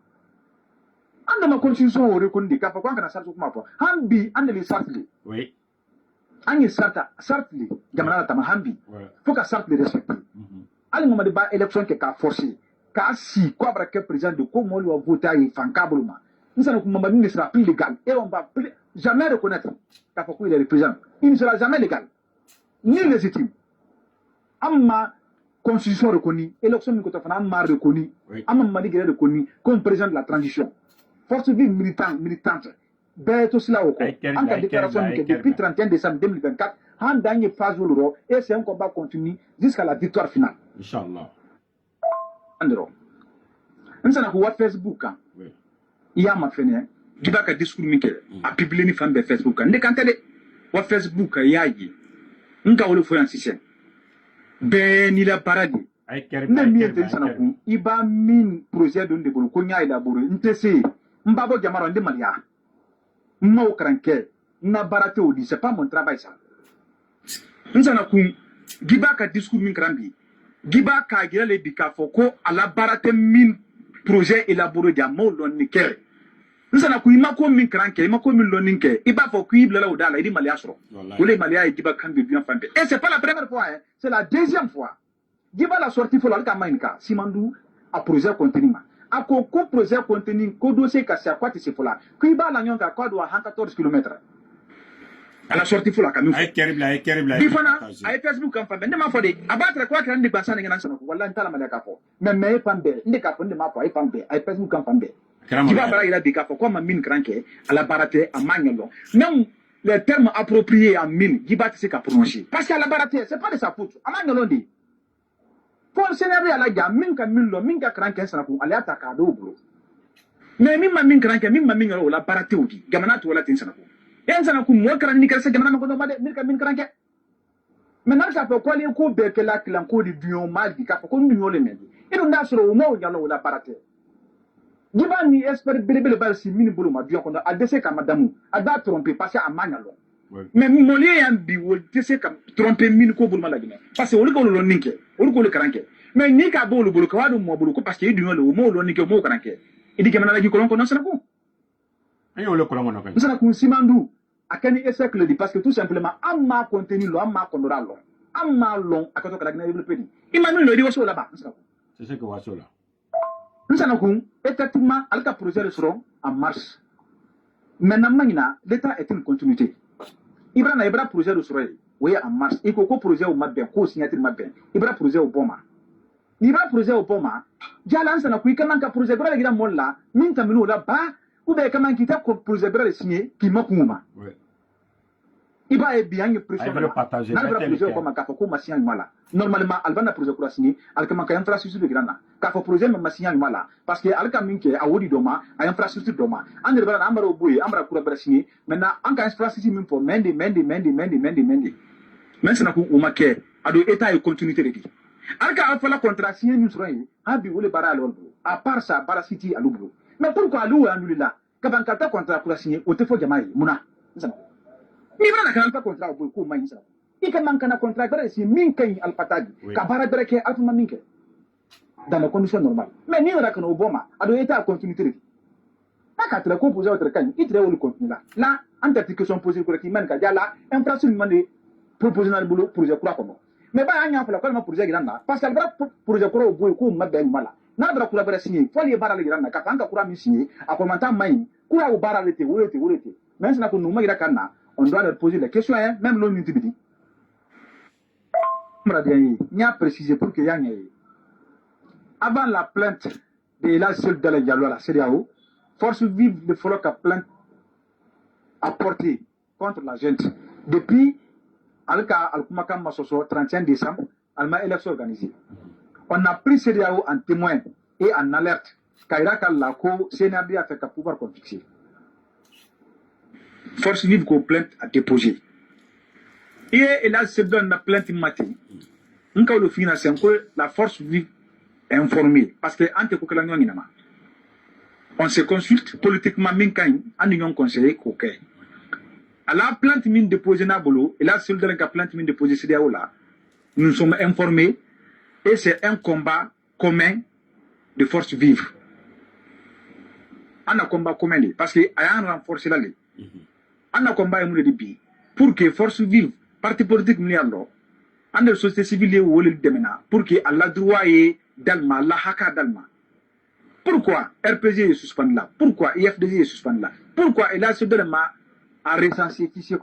En ma constitution au reconnu, car pourquoi on a sorti ma foi. Hambi, en les sartli. Oui. En les sartli, Gamana Tama Hambi. Faut qu'à sartli respecter. Allez, moment de bas élection qui a forcé. Car si, quoi, braquer président de comment lui a voté, il fait un câblement. Nous allons que ne sera plus légal. Et on va jamais reconnaître car pourquoi il est le président. Il ne sera jamais légal. Ni légitime. Amma constitution reconnue, élection Mikotofana reconnue, Amma Madigre reconnue comme président de la transition. Force vive militante. Beto cela au cours. En cas de déclaration depuis 31 décembre 2024, en dernière phase de et c'est un combat continu jusqu'à la victoire finale. Inch'Allah. Andro. Nous avons Facebook. Il y a ma fenêtre. Il y a un discours a publié une femme de Facebook. Ne quand elle est Facebook, il y a nka wole foyan sisen be ni la parade ne mi ete sana ku iba min projet don de bolo ko nya ila boro ntese mbabo jamaro ndi malia mo kranke na barate odi c'est pas mon travail ça nsana ku giba ka discours min krambi giba ka gira le bika foko ala barate min projet élaboré dia mo lon ni kere nsana ku imako min kranke imako min loninke iba fo ku ibla odala idi malia soro wole malia e giba kan be bien fambe et c'est pas la première fois hein, c'est la deuxième fois giba la sortie fo la ka mainka simandu a projet contenu ma ako ko projet contenu ko dossier ka sa kwati se fola ku iba la nyonga kwa do 14 km à la sortie fo la ka mi ay keribla bifana ay Facebook kan fambe ndema fo de abatra kwa kan de bansana ngana nsana wallahi ntala malia ka fo mais fambe ndeka fo ndema fo ay fambe ay Facebook kan fambe qui va parler de bika pourquoi ma mine cranqué à la baraté à magnolo même les termes appropriés en mine qui va se prononcer parce qu'à la baraté c'est pas de sa faute à magnolo dit pour scénario à la gamme mine ka mine lo mine ka cranqué ça ko aller attaquer do bro mais mine ma mine cranqué mine ma mine lo la baraté odi gamana to wala tin sana ko en sana ko mo cran ni kersa gamana ko do bade mine ka mine cranqué mais n'a ka ko li ko be ke la clan ko di bion mal di ka ko ndu le mendi et on da soro mo yalo la baraté Giba ni espère bébé le bal si mini bolo ma bien qu'on a décès comme madame a da tromper passer à magnalo mais mon lien bi wol décès comme tromper mini ko bolo la Guinée parce que on le ninke on le cranke mais ni ka bolo bolo ka wadu mo bolo ko parce que du le mo lo ninke mo cranke idi ke manala gi kolon ko non sana ko ayo le kolon no kan sana ko simandu akani essayer le dit parce que tout simplement amma contenu lo amma kondora lo amma long akato kala Guinée développer di imanu lo di waso là bas c'est ce que waso là nous avons effectivement le projet sera en marche. Maintenant, l'État est une continuité. Il y a un projet de sera en marche. Il y a un projet au Mabben, il y a un projet au Boma. Il y a un projet au Boma. Il y a un projet de la Molla, ou bien comment quitter le projet de signé qui m'a Il va être bien pression. Il va partager. Normalement, elle va projet pour signer. Elle commence à infrastructure de grana. Quand faut projet même signer mal parce que elle commence à wodi doma, à infrastructure doma. On est vraiment amara oboye, amara kura signer. Maintenant, en cas infrastructure même pour mendi. Maintenant, on m'a que ado état et continuité de vie. Alka a fait la contrat signé nous serons. Abi ou le bara alors. À part ça, bara city à l'oublo. Mais pourquoi alou annulé là? Quand on a contrat pour signer, au te faut jamaï, mouna. Ni bana kan alfa contrat boy ko mai sa ika man kana contrat bare si min kay al patagi ka bara bare ke alfa man minke dans les conditions normales mais ni ra kan oboma ado eta continuité aka tra ko poser autre kan itre wol continue là en tête que son poser ko ki man ka jala infrastructure man de proposer na boulot projet kura ko mais ba anya fa la ko ma projet giranna parce que bara projet kura boy ko mabbe mala na dara kura bare signé fo li bara le giranna ka kan ka kura mi signé akomanta mai kura o bara lete wolete mais c'est na ko no ma gira kana on doit leur poser les questions, hein, même l'on dit. Il y a précisé pour que avant la plainte de la seule de la Diallo à la CDAO, Force Vive de Follow a plainte apportée contre la gente. Depuis Alka Alkumaka Masoso, 31 décembre, elle m'a élection organisée. On a pris CDAO en témoin et en alerte. Kairaka Lako, CNRD a fait qu'à pouvoir confixer. Force Vive qu'on plainte à déposer. Et là, c'est dans la plainte matin. On a le financé que la Force Vive est informée. Parce que, on se consulte politiquement, en union conseillée, à la plainte mine déposée na bolo, et là, c'est dans la plainte mine déposée CDAO là, nous sommes informés, et c'est un combat commun de Force Vive. On a un combat commun, parce qu'il y a un renforcé là. On a combat pour que Force Vive, parti politique, en la société civile, pour que Allah droit et Dalma, la haka Dalma. Pourquoi RPG est suspendu là? Pourquoi IFDG est suspendu là? Pourquoi il a ce délément à recenser fichier?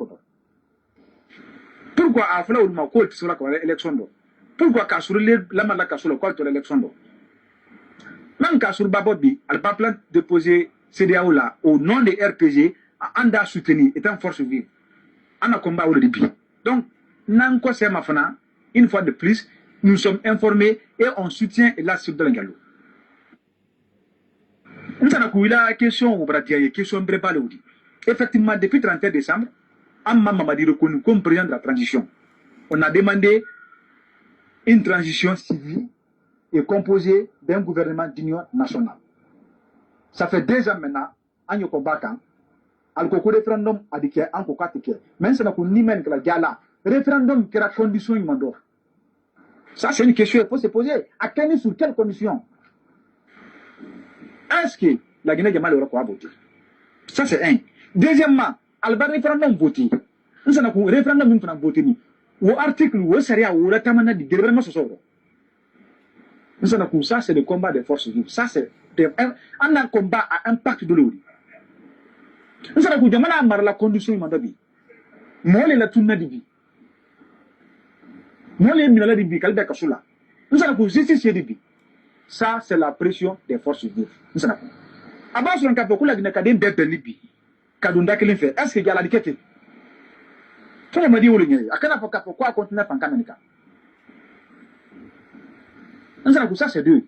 Pourquoi à Fla ou Mako sur la élection? Pourquoi Kassour la malaka sur le col de l'élection? Même Kassour Babobi, elle pas plainte déposer CDAO là au nom de RPG. Anda soutenu étant Force Vive. On a combat au début. Donc, une fois de plus, nous sommes informés et on soutient la suite de l'Angalo. Nous avons eu la question, effectivement, depuis le 31 décembre, Amma Mamadi reconnu comme président de la transition. On a demandé une transition civile et composée d'un gouvernement d'union nationale. Ça fait 2 ans maintenant, on y combat quand al ko référendum adike an ko katike mais ça n'a ko ni men que la diala référendum qui a condition imando ça c'est une question qu'il faut se poser à quelle sur quelle condition est-ce que la Guinée Jamal aura quoi voter ça c'est un deuxièmement al bar référendum voter ça n'a ko référendum nous faut voter ni au article ou seria ou la tamana di gouvernement sosoro ça n'a ko ça c'est le combat des forces vives ça c'est un combat à impact de l'eau. Nous avons dit que la condition est bi. Moi, les la tourne de vie. Moi, les minala de vie, kalbe kasula. Nous avons justice de vie. Ça, c'est la pression des forces vives. Nous avons. Avant, sur un cap, la Guinée cadenne de Libye. Kadunda qui fait. Est-ce qu'il y a la liquette? Tout le monde dit où le n'y a. À quel point pourquoi continuer à faire un caméra? Nous avons ça, c'est 2.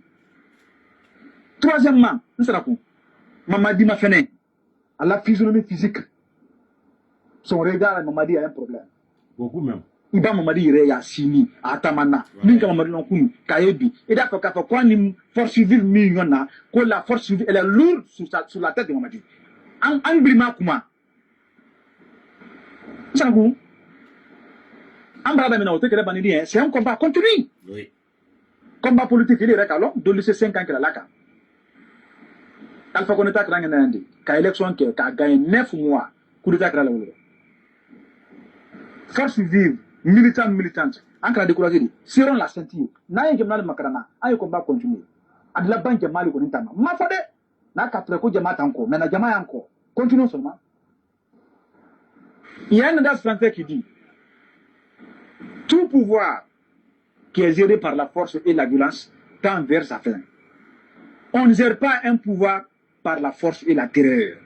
Troisièmement, nous avons Mamadi Mafene. À la physionomie physique, son regard à Mamadi a un problème. Beaucoup même. Il va Mamadi il a Sini, à Tamana, Minka Mamadi Nonkunu, Kayebi. Et d'accord, quand une force civile mignonne, que la force civile elle est lourde sur la tête de Mamadi. En Blima Kuma. Sangu. C'est un combat continu. Oui. Combat politique, il est récalon, de lycée 5 ans qu'il a là. Alpha Koneta Krangandi, qu'a élection qui a gagné 9 mois, coup d'état à la Force vive, militante, en cas de découragé, seront la ceinture. N'a pas de macarana, un combat continu. À la banque de Mali, ma fade, n'a qu'à préco de matanko, mais n'a jamais encore. Continuons seulement. Il y a un autre français qui dit tout pouvoir qui est géré par la force et la violence tend vers sa fin. On ne gère pas un pouvoir par la force et la terreur.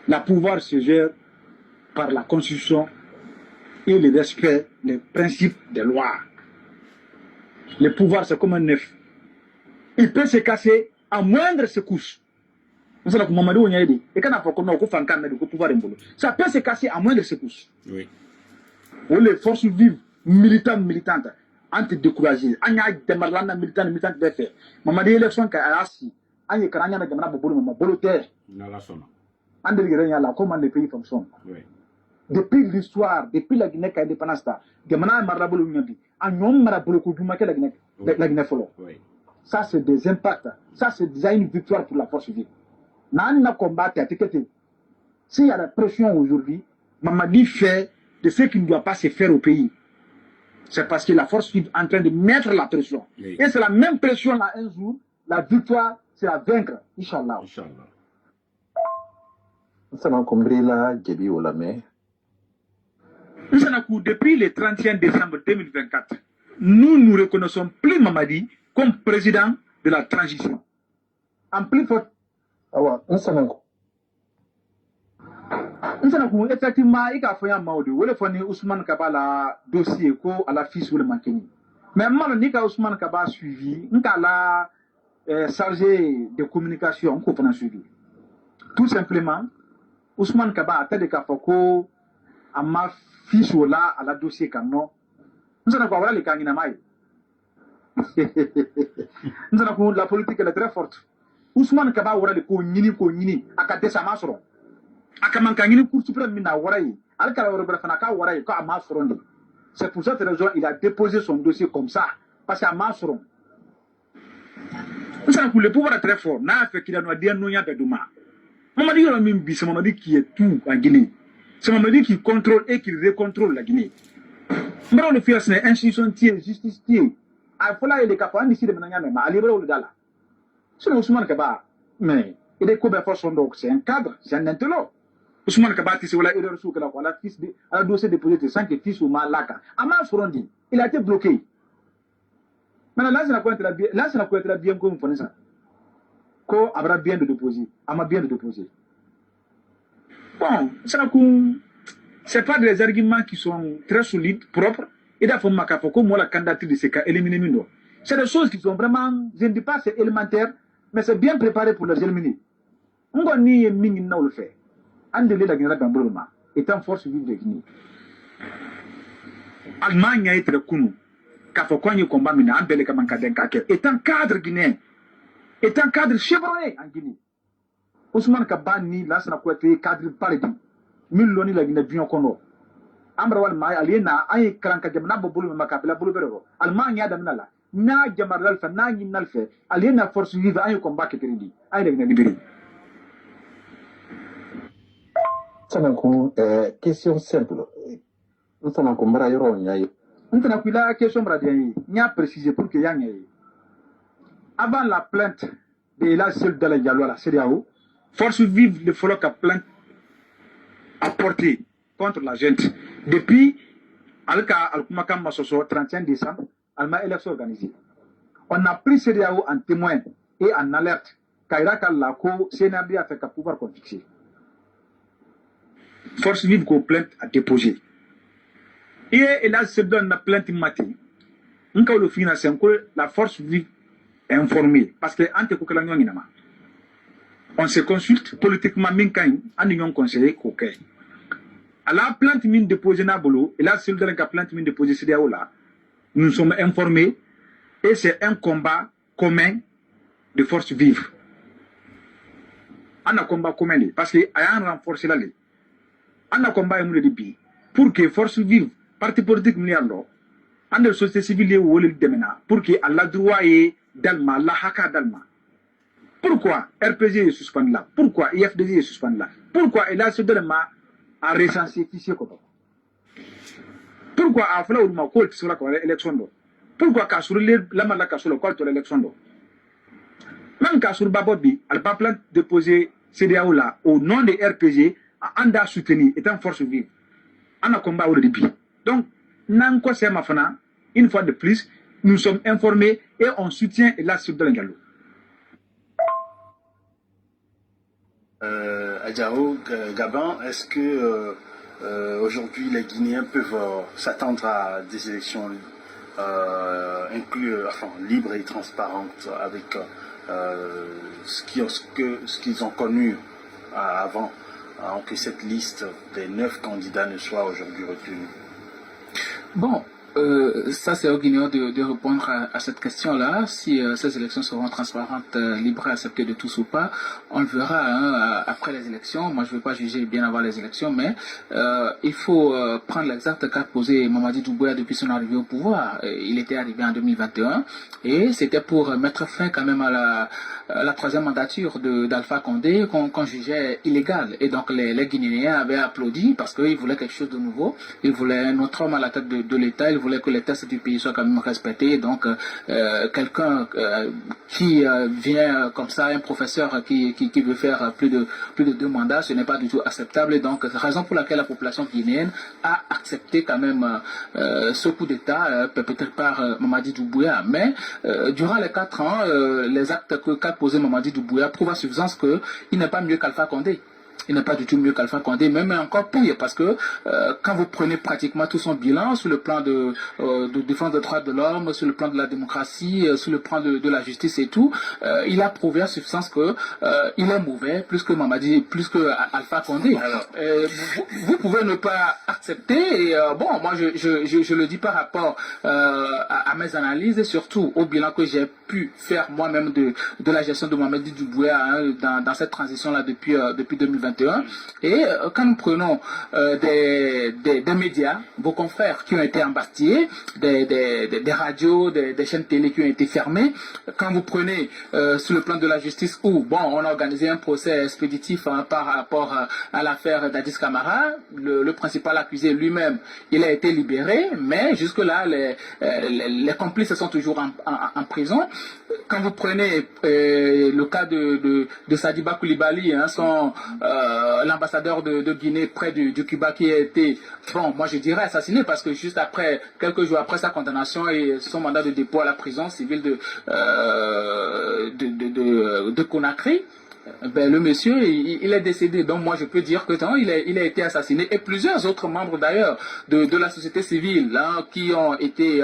Le pouvoir se gère par la Constitution et le respect des principes des lois. Le pouvoir, c'est comme un œuf. Il peut se casser à moindre secousse. Ça peut se casser à moindre secousse. Oui. Les forces vives, militantes, anti-découragées, militantes de faire. Mamadi élection qui a assis, il y a un comment les pays fonctionnent. Oui. Depuis l'histoire, depuis la Guinée qui a indépendance, ça c'est des impacts, ça c'est déjà une victoire pour la force vive. S'il y a la pression aujourd'hui, Mamadi fait de ce qui ne doit pas se faire au pays. C'est parce que la force vive est en train de mettre la pression. Oui. Et c'est la même pression là un jour, la victoire, c'est la vaincre, Inch'Allah. Inch'Allah. Depuis le 31 décembre 2024, nous ne reconnaissons plus Mamadi comme président de la transition. En plus fort, effectivement, il y a fait un maude, ou le foni Ousmane Kabala dossier ko à la fils ou le manquini. Mais maintenant, ni ka Ousmane Kabala suivi, ni ka la chargé de communication, on comprend suivi. Tout simplement, Ousmane Kabala a tel de Kafoko, à ma fils ou là, à la dossier canon. Nous allons voir les kangina maï. Nous allons voir la politique, elle est très forte. Ousmane Kabala aura le ko-nini, à kate sa masron. Akamankangini Cour suprême mina warayi alkala wara fana ka warayi ko ama soronde. C'est pour cette raison il a déposé son dossier comme ça parce qu'à Masron le pouvoir est très fort n'a fait qu'il a noyé un noyau de demain. Mamadi Yoro Mimbi c'est Mamadi qui est tout en Guinée. C'est Mamadi qui contrôle et qui recontrôle la Guinée. Mbaro le fier c'est institution tiers justice tiers. A fola il est capable d'ici de menanya même à libérer le dala. C'est Ousmane Kaba mais il est comme force donc c'est un cadre, c'est un intello. Ousmane Kabati, c'est la erreur sur la fils de la dossier déposé sans que fils ou malaka. Amal Forondi, il a été bloqué. Maintenant, là, c'est la quoi bien comme vous ça. Ko aura bien de déposer, ama bien de déposer. Bon, c'est pas des arguments qui sont très solides, propres. Et d'ailleurs, Makafoko, moi, la candidature de ces cas éliminés Mindo. C'est des choses qui sont vraiment, je ne dis pas c'est élémentaire, mais c'est bien préparé pour les éliminer. On va nier Ming n'a le fait. Andele la Guinée d'Ambroma étant force vive de Guinée. Allemagne a été le Kounou, Kafokogne combat mina, Ambele Kamankaden Kake, étant cadre guinéen, étant cadre chevronné en Guinée. Ousmane Kabani, là, ça n'a pas été cadre paradis. Milloni la Guinée bien kono. Ambrawal May, Aliena, Aïe Kranka Jamna Bobulu Makabela Bulbero, Allemagne a damnala, Na Jamaralfa, Na Ginalfe, Aliena force vive, Aïe combat que Teridi, Aïe la Guinée libérée. Question simple. Nous sommes en combat. Nous avons la question de préciser pour que avant la plainte de la seule de la Diallo à la CDAO, force vive le follow a plainte apportée contre la gente. Depuis Alka Alkumakam Masoso 31 décembre, Alma élection organisée. On a pris CDAO en témoin et en alerte. Kairaka Lako, CNRD a fait qu'à pouvoir confixer. Force vive qu'on plainte à déposer. Et là, se donne la plainte matin. On peut le financer, la force vive est informée. Parce que, on se consulte politiquement, en union conseiller, coquet. À la plainte mine déposée Nabolo, et là, c'est dans la plainte mine déposée CDAO là, nous sommes informés, et c'est un combat commun de force vive. On a un combat commun, parce qu'il y a un renforcé là. On a combat pour que force vive, parti politique milliardo, en la société civile ou le demena, pour que Allah droit et dalma, la haka dalma. Pourquoi RPG est suspendu là? Pourquoi IFDG est suspendu là? Pourquoi il a ce delma à recenser fichier comme pourquoi a fallu ma colte sur la élection? Pourquoi Kassour la malaka sur le colte de l'élection? Même Kassour Babobi, elle pas plainte déposé CDAO là, au nom de RPG, Anda soutenu étant force vive. On a combat au début. Donc, Nanko Semafana, une fois de plus, nous sommes informés et on soutient la suite de l'Engalo. Adjao Gabin, est-ce que Aujourd'hui, les Guinéens peuvent s'attendre à des élections libres et transparentes avec ce qu'ils ont connu avant, que cette liste des 9 candidats ne soit aujourd'hui retenue. Bon, ça c'est aux Guinéens de répondre à cette question-là. Si ces élections seront transparentes, libres et acceptées de tous ou pas, on le verra hein, après les élections. Moi je ne veux pas juger bien avant les élections, mais il faut prendre l'exact cas posé Mamadi Doumbouya depuis son arrivée au pouvoir. Il était arrivé en 2021 et c'était pour mettre fin quand même à la troisième mandature d'Alpha Condé qu'on jugeait illégale. Et donc les Guinéens avaient applaudi parce qu'ils voulaient quelque chose de nouveau. Ils voulaient un autre homme à la tête de l'État. Ils voulaient que les tests du pays soient quand même respectés. Donc quelqu'un qui vient comme ça, un professeur qui veut faire plus de 2 mandats, ce n'est pas du tout acceptable. Et donc c'est la raison pour laquelle la population guinéenne a accepté quand même ce coup d'État perpétré par Mamadi Doumbouya. Mais durant les 4 ans, les actes qu'a posé Mamadi Doumbouya prouvent à suffisance qu'il n'est pas mieux qu'Alpha Condé. Il n'est pas du tout mieux qu'Alpha Condé, même encore pire, parce que quand vous prenez pratiquement tout son bilan sur le plan de défense des droits de l'homme, sur le plan de la démocratie, sur le plan de la justice et tout, il a prouvé à suffisance que il est mauvais, plus que Alpha Condé. Vous pouvez ne pas accepter, et bon, moi je le dis par rapport à mes analyses et surtout au bilan que j'ai pu faire moi-même de la gestion de Mamadi Doumbouya hein, dans cette transition-là depuis 2021. Et quand nous prenons des médias, vos confrères qui ont été embastillés, des radios, des chaînes télé qui ont été fermées, quand vous prenez sur le plan de la justice où, bon, on a organisé un procès expéditif hein, par rapport à l'affaire d'Addis Camara, le principal accusé lui-même, il a été libéré, mais jusque-là, les complices sont toujours en prison. Quand vous prenez le cas de Sadiba Koulibaly, hein, l'ambassadeur de Guinée près du Cuba qui a été, bon, moi je dirais assassiné parce que juste après, quelques jours après sa condamnation et son mandat de dépôt à la prison civile de Conakry, ben, le monsieur, il est décédé. Donc moi je peux dire que non, il a été assassiné. Et plusieurs autres membres d'ailleurs de la société civile hein, qui ont été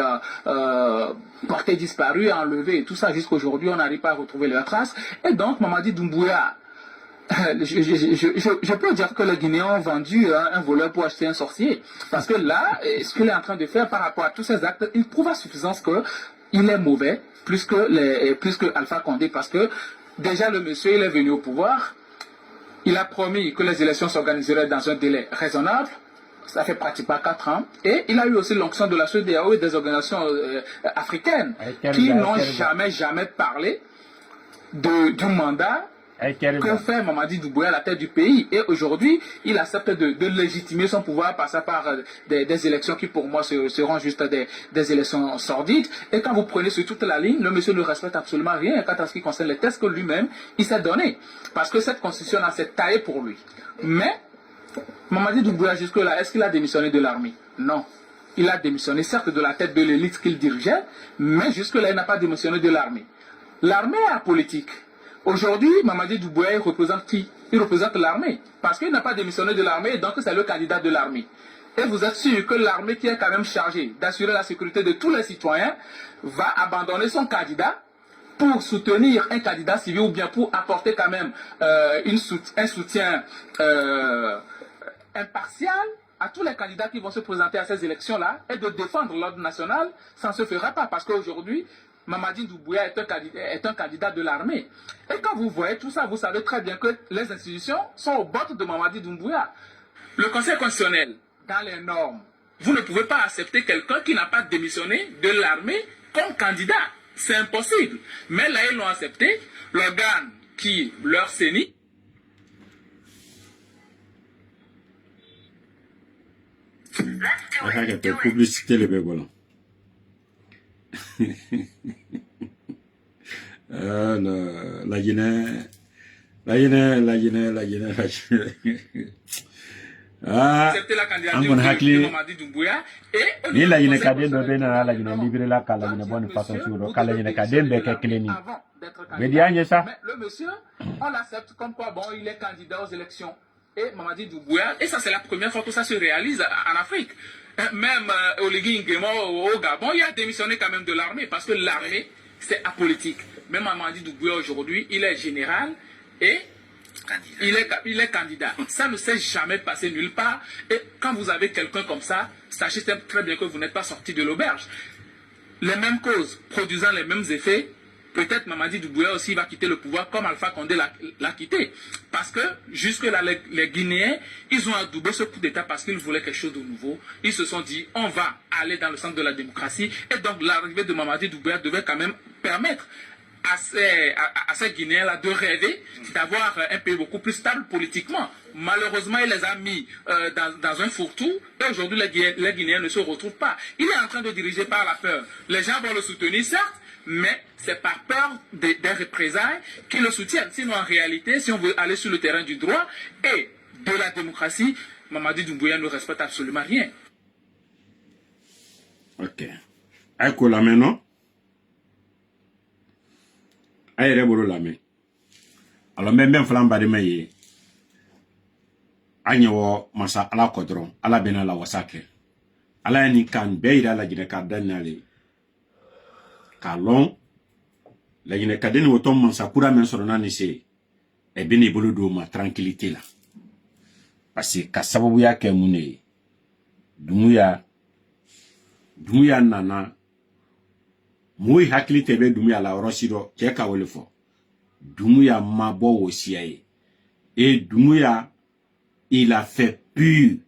portés disparus, enlevés. Tout ça jusqu'à aujourd'hui, on n'arrive pas à retrouver leurs traces. Et donc Mamadi Doumbouya, je peux dire que les Guinéens ont vendu un voleur pour acheter un sorcier. Parce que là, ce qu'il est en train de faire par rapport à tous ces actes, il prouve à suffisance qu'il est mauvais, plus que Alpha Condé. Parce que déjà le monsieur, il est venu au pouvoir, il a promis que les élections s'organiseraient dans un délai raisonnable. Ça fait pratiquement 4 ans. Et il a eu aussi l'onction de la CEDEAO et des organisations africaines qui n'ont jamais parlé du mandat que fait Mamadi Doumbouya à la tête du pays. Et aujourd'hui, il accepte de légitimer son pouvoir par des élections qui pour moi seront juste des élections sordides. Et quand vous prenez sur toute la ligne, le monsieur ne respecte absolument rien quant à ce qui concerne les tests que lui-même il s'est donné. Parce que cette constitution-là s'est taillée pour lui. Mais Mamadi Doumbouya jusque-là, est-ce qu'il a démissionné de l'armée? Non. Il a démissionné certes de la tête de l'élite qu'il dirigeait, mais jusque-là, il n'a pas démissionné de l'armée. L'armée est apolitique. Aujourd'hui, Mamadi Doumbouya, il représente qui? Il représente l'armée. Parce qu'il n'a pas démissionné de l'armée, donc c'est le candidat de l'armée. Et vous êtes sûr que l'armée qui est quand même chargée d'assurer la sécurité de tous les citoyens va abandonner son candidat pour soutenir un candidat civil ou bien pour apporter quand même un soutien impartial à tous les candidats qui vont se présenter à ces élections-là et de défendre l'ordre national, ça ne se fera pas parce qu'aujourd'hui, Mamadi Doumbouya est un candidat de l'armée. Et quand vous voyez tout ça, vous savez très bien que les institutions sont au bord de Mamadi Doumbouya. Le Conseil constitutionnel, dans les normes, vous ne pouvez pas accepter quelqu'un qui n'a pas démissionné de l'armée comme candidat. C'est impossible. Mais là, ils l'ont accepté. L'organe qui leur CENI. Publicité le bébé. La Guinée. Accepter la candidature de Mamadi Doumbouya et ni la Guinée cadé do bena la Guinée libéré la kala Guinée bonne façon sur kala Guinée cadé be ke cléni. Mais le monsieur, on l'accepte comme quoi bon, il est candidat aux élections. et Mamadi Doumbouya, et ça c'est la première fois que ça se réalise en Afrique. Même Oligui Nguema au Gabon, il a démissionné quand même de l'armée, parce que l'armée, c'est apolitique. Même Mamadi Doumbouya aujourd'hui, il est général et il est candidat. Ça ne s'est jamais passé nulle part. Et quand vous avez quelqu'un comme ça, sachez très bien que vous n'êtes pas sorti de l'auberge. Les mêmes causes, produisant les mêmes effets, peut-être Mamadi Doumbouya aussi va quitter le pouvoir comme Alpha Condé l'a quitté. Parce que jusque-là, les Guinéens, ils ont adoubé ce coup d'État parce qu'ils voulaient quelque chose de nouveau. Ils se sont dit, on va aller dans le sens de la démocratie. Et donc l'arrivée de Mamadi Doumbouya devait quand même permettre à ces Guinéens-là de rêver d'avoir un pays beaucoup plus stable politiquement. Malheureusement, il les a mis dans un fourre-tout et aujourd'hui, les Guinéens ne se retrouvent pas. Il est en train de diriger par la peur. Les gens vont le soutenir, certes, mais c'est par peur des représailles qu'ils le soutiennent. Sinon, en réalité, si on veut aller sur le terrain du droit et de la démocratie, Mamadi Doumbouya ne respecte absolument rien. Ok. Aïko la main, non? Aïe, bolo la main. Alors, même flambe de maye. Agnewo masa ala kodron, ala bena la wasake. Ala ni kan beira la jine kardanale. Kalon, la jine kadeni wotom mansa kura men soronani se. E beni bolo do ma tranquillité la. Parce que sababu yake mune. Dumuya nana. Mui hakili tebe Dumuya la orosiro cheka wolefo. Dumuya mabo wosiaye. Et Dumuya il a fait pur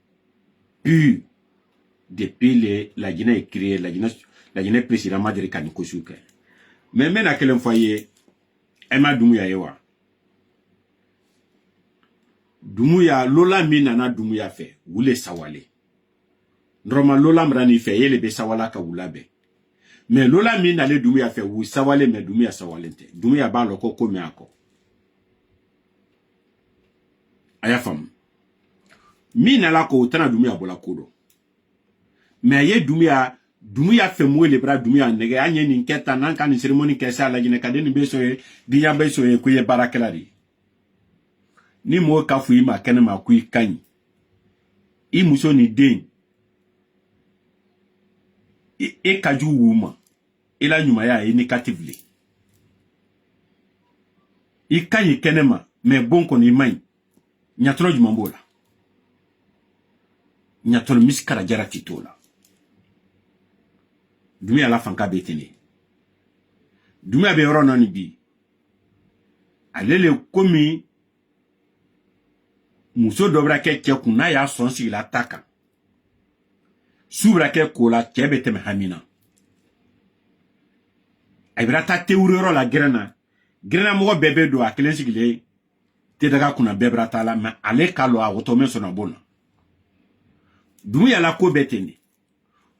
depuis la Guinée est créée, la Guinée président Madri Kanikosuke. Mais maintenant quel foyer, Emma Dumuya yewa. Dumuya lola minana Dumuya fait, wule sawale. Normal lola mrani fait, yele be sawala ka wulabe. Mais lola minale Dumuya fait, wu sawale mais Dumuya sawalente. Dumuya ba loko kome ako. Aya fam. Mina la ko tana Dumuya bola kodo. Mais ye Dumuya fait mouer les bras Dumuya nege anye ni nketa nanka ni cérémonie kesa la Guinée kadeni besoye diya besoye kuye barakelari. Ni mo kafu ima kene ma kui kanyi. I muso ni den. E kaju wuma. Ila nyuma ya e negatively. I kanyi kene ma me bon kon imay. Nyatro jumambola. Nyatolo miskara jara titola. Dumuya la fanka betene. Dumuya be yoro nani bi. Alele komi muso dobra ke kuna ya sonsi la taka. Subra ke kola kebe teme hamina. Aibirata teurero la grena. Grena mo bebe do akelen sigile. Te daga kuna bebrata la ma ale kalo a otome sona bona. Dumuya la ko betene.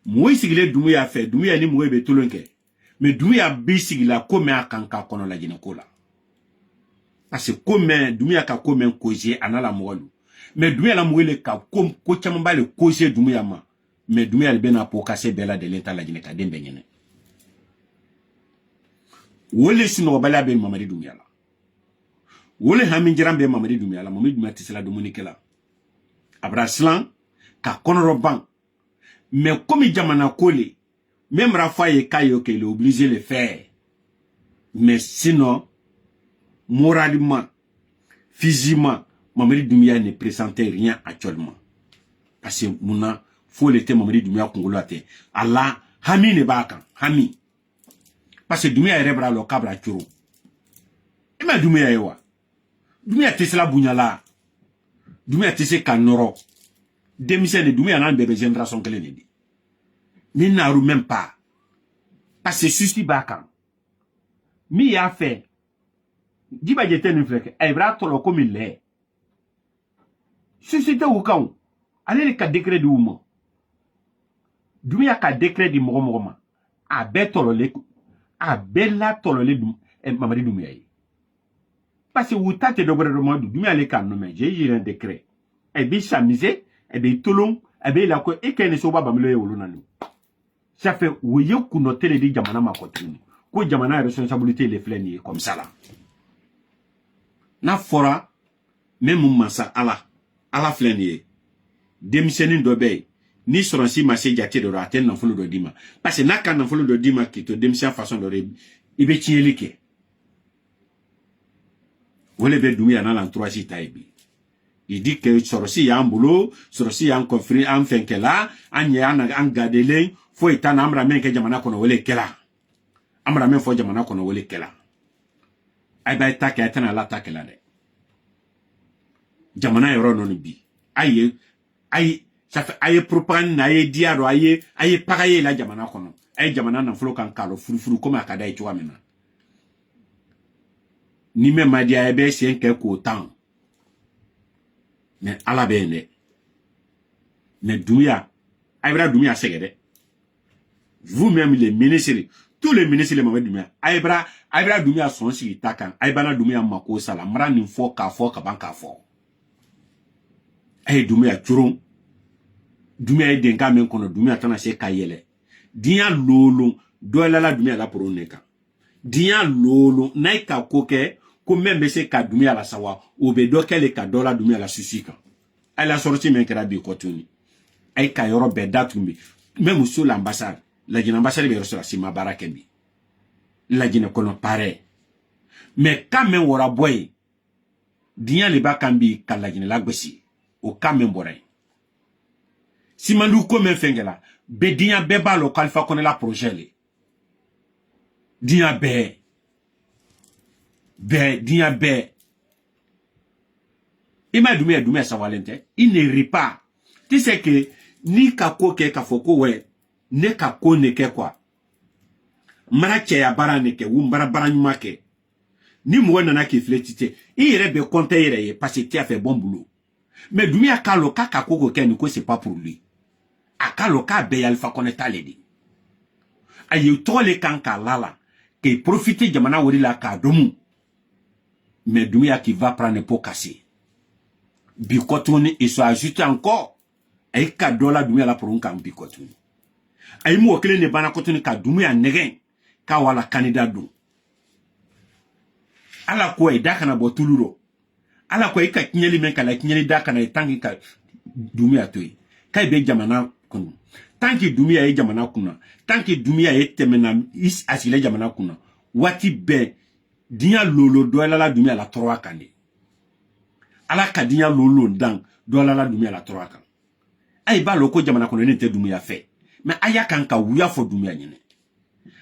Moi sigile Dumuya fait, Dumuya ni moué betulunke. Mais Dumuya bi sigila kome akanka kono la Guinée kola. Parce que comme Dumuya ka kome koje anala mwolu. Mais Dumuya la moué le ka kom ko chamamba le koje Dumuya ma. Mais Dumuya le bena po kase bela de l'État la Guinée ka dembe nyene. Wole sino bala ben Mamadi Doumbouya la. Wole haminjiran ben Mamadi Doumbouya la, Mamadi Doumbouya tisela Dominique la. Abraslan ka konoro bank. Mais comme il jamana kole, même Rafa et Kayo qu'il est obligé de le faire. Mais sinon, moralement, physiquement, Mamadi Doumbouya ne présentait rien actuellement. Parce que mouna, faut l'été Mamadi Doumbouya congolais. Allah, Hami ne baka, Hami. Parce que Doumbouya est rebra le cabra churo. Et mais Doumbouya est wa. Doumbouya tesla bunyala. Doumbouya tese kanoro. Démission de Doumbouya n'a bébé génération qu'elle n'est dit. Ni n'arou même pas. Parce que suci bakan. Mi a fait. Diba jete une flèche. Ebra tolo comme il est. Suscité au camp. Allez le cas décret de Ouma. Doumbouya ka décret de Moroma. A betolo le. A bella tolo le Mamadi Doumbouya. Parce que vous tâtez de voir le monde Doumbouya le cas nommé. J'ai un décret. Et bien s'amuser. Et bien tolong. Et bien la quoi. Et qu'elle ne soit pas bamle ou l'onanu. Ça fait oui kunote le di jamana ma kotini. Ko jamana responsabilité les fleni comme ça là. Na fora même massa ala ala filɛ nin ye denmisɛnnin dɔ bɛ yen ni sɔrɔsi ma se jate dɔ a tɛ nafolo dɔ d'i ma parce que n'a ka nafolo dɔ d'i ma k'i to denmisɛn façon dɔ de i bɛ tiɲɛli kɛ o le bɛ Dumbuya n'a l'entourage ta ye bi il dit que sɔrɔsi y'an bolo sɔrɔsi y'an kɔfiri an fɛn kɛla an ɲɛ an gadelen foyi t'an na an bɛna min kɛ jamana kɔnɔ o le kɛla an bɛna min fɔ jamana kɔnɔ o le kɛla a b'a ta kɛ a tɛna ala ta kɛla dɛ jamana yɔrɔ ninnu bi ça fait a ye propagande a ye diya dɔ a ye pagaye la jamana kɔnɔ a ye jamana nafolo kan k'a dɔn furufuru komi a ka d'a ye cogoya min na ni mɛ ma diya a bɛ sen kɛ k'o tan mais ala bɛ yen dɛ mais Dumbuya a bɛra Dumbuya sɛgɛ dɛ vous-même les ministres tous les ministres les Mamadi Dumbuya a bɛra Dumbuya sɔn sigi ta kan a bana Dumbuya mako sala mara nin fɔ k'a fɔ ka ban k'a fɔ a ye Dumbuya coron Dumbuya ye denka min kɔnɔ Dumbuya tɛna se ka yɛlɛ diɲɛ lolo dɔ yɛlɛla Dumbuya la poro ne kan diɲɛ lolo n'a ye ka ko kɛ ko même bɛ se ka Dumbuya la sa wa o bɛ dɔ kɛ le ka dɔ la Dumbuya la susi kan a la sortie min kɛra bi kɔ tuguni a ye ka yɔrɔ bɛɛ datugu bi même sur l'ambassade Lajinɛ ambassade bɛ yɔrɔ sɔrɔ si ma baara kɛ bi Lajinɛ kɔnɔ pareil mais quand même wɔra bɔ yen diɲɛ le b'a kan bi ka Lajinɛ lagosi o quand même bɔra yen Simandu ko men fɛn kɛla bɛɛ diɲɛ bɛɛ b'a lɔ Alpha Condé la projet le diɲɛ bɛɛ diɲɛ bɛɛ i ma Dumbuya sawalen tɛ il ne rit pas tu sais que ni ka ko kɛ k'a fɔ ko wɛ ne ka ko ne kɛ quoi mara cɛya baara ne kɛ u mara baara ɲuman kɛ ni mɔgɔ nana k'i filɛ ti tɛ i yɛrɛ bɛ compter yɛrɛ ye parce que tu as fait bon boulot mais Dumbuya k'a lɔ k'a ka ko kɛ nin ko c'est pas pour lui a k'a lɔ k'a bɛɛ ye Alpha Condé ta le de a ye tɔgɔ le kan k'a la k'i profiter jamana wari la k'a domu mais Dumbuya qui va prendre pot cassé bi kɔ tuguni il se ajoute encore a ye ka dɔ la Dumbuya la pour kan bi kɔ tuguni a ye mɔgɔ kelen de banna kɔ tuguni ka Dumbuya nɛgɛn k'a wala candidat don ala ko ye da kana bɔ tulu rɔ ala ko i ka tiɲɛli min k'a la tiɲɛli da kana ye tant que ka Dumbuya to yen k'a bɛ jamana kɔnɔ tant que Dumbuya ye jamana kunna tant que Dumbuya ye tɛmɛna a sigila jamana kunna waati bɛɛ diɲɛ lolo dɔ yɛlɛla Dumbuya la tɔɔrɔ kan de ala ka diɲɛ lolo dan dɔ yɛlɛla Dumbuya la tɔɔrɔ kan a b'a lɔ ko jamana kɔnɔ ne tɛ Dumbuya fɛ mais a y'a kan ka wuya fɔ Dumbuya ɲɛnɛ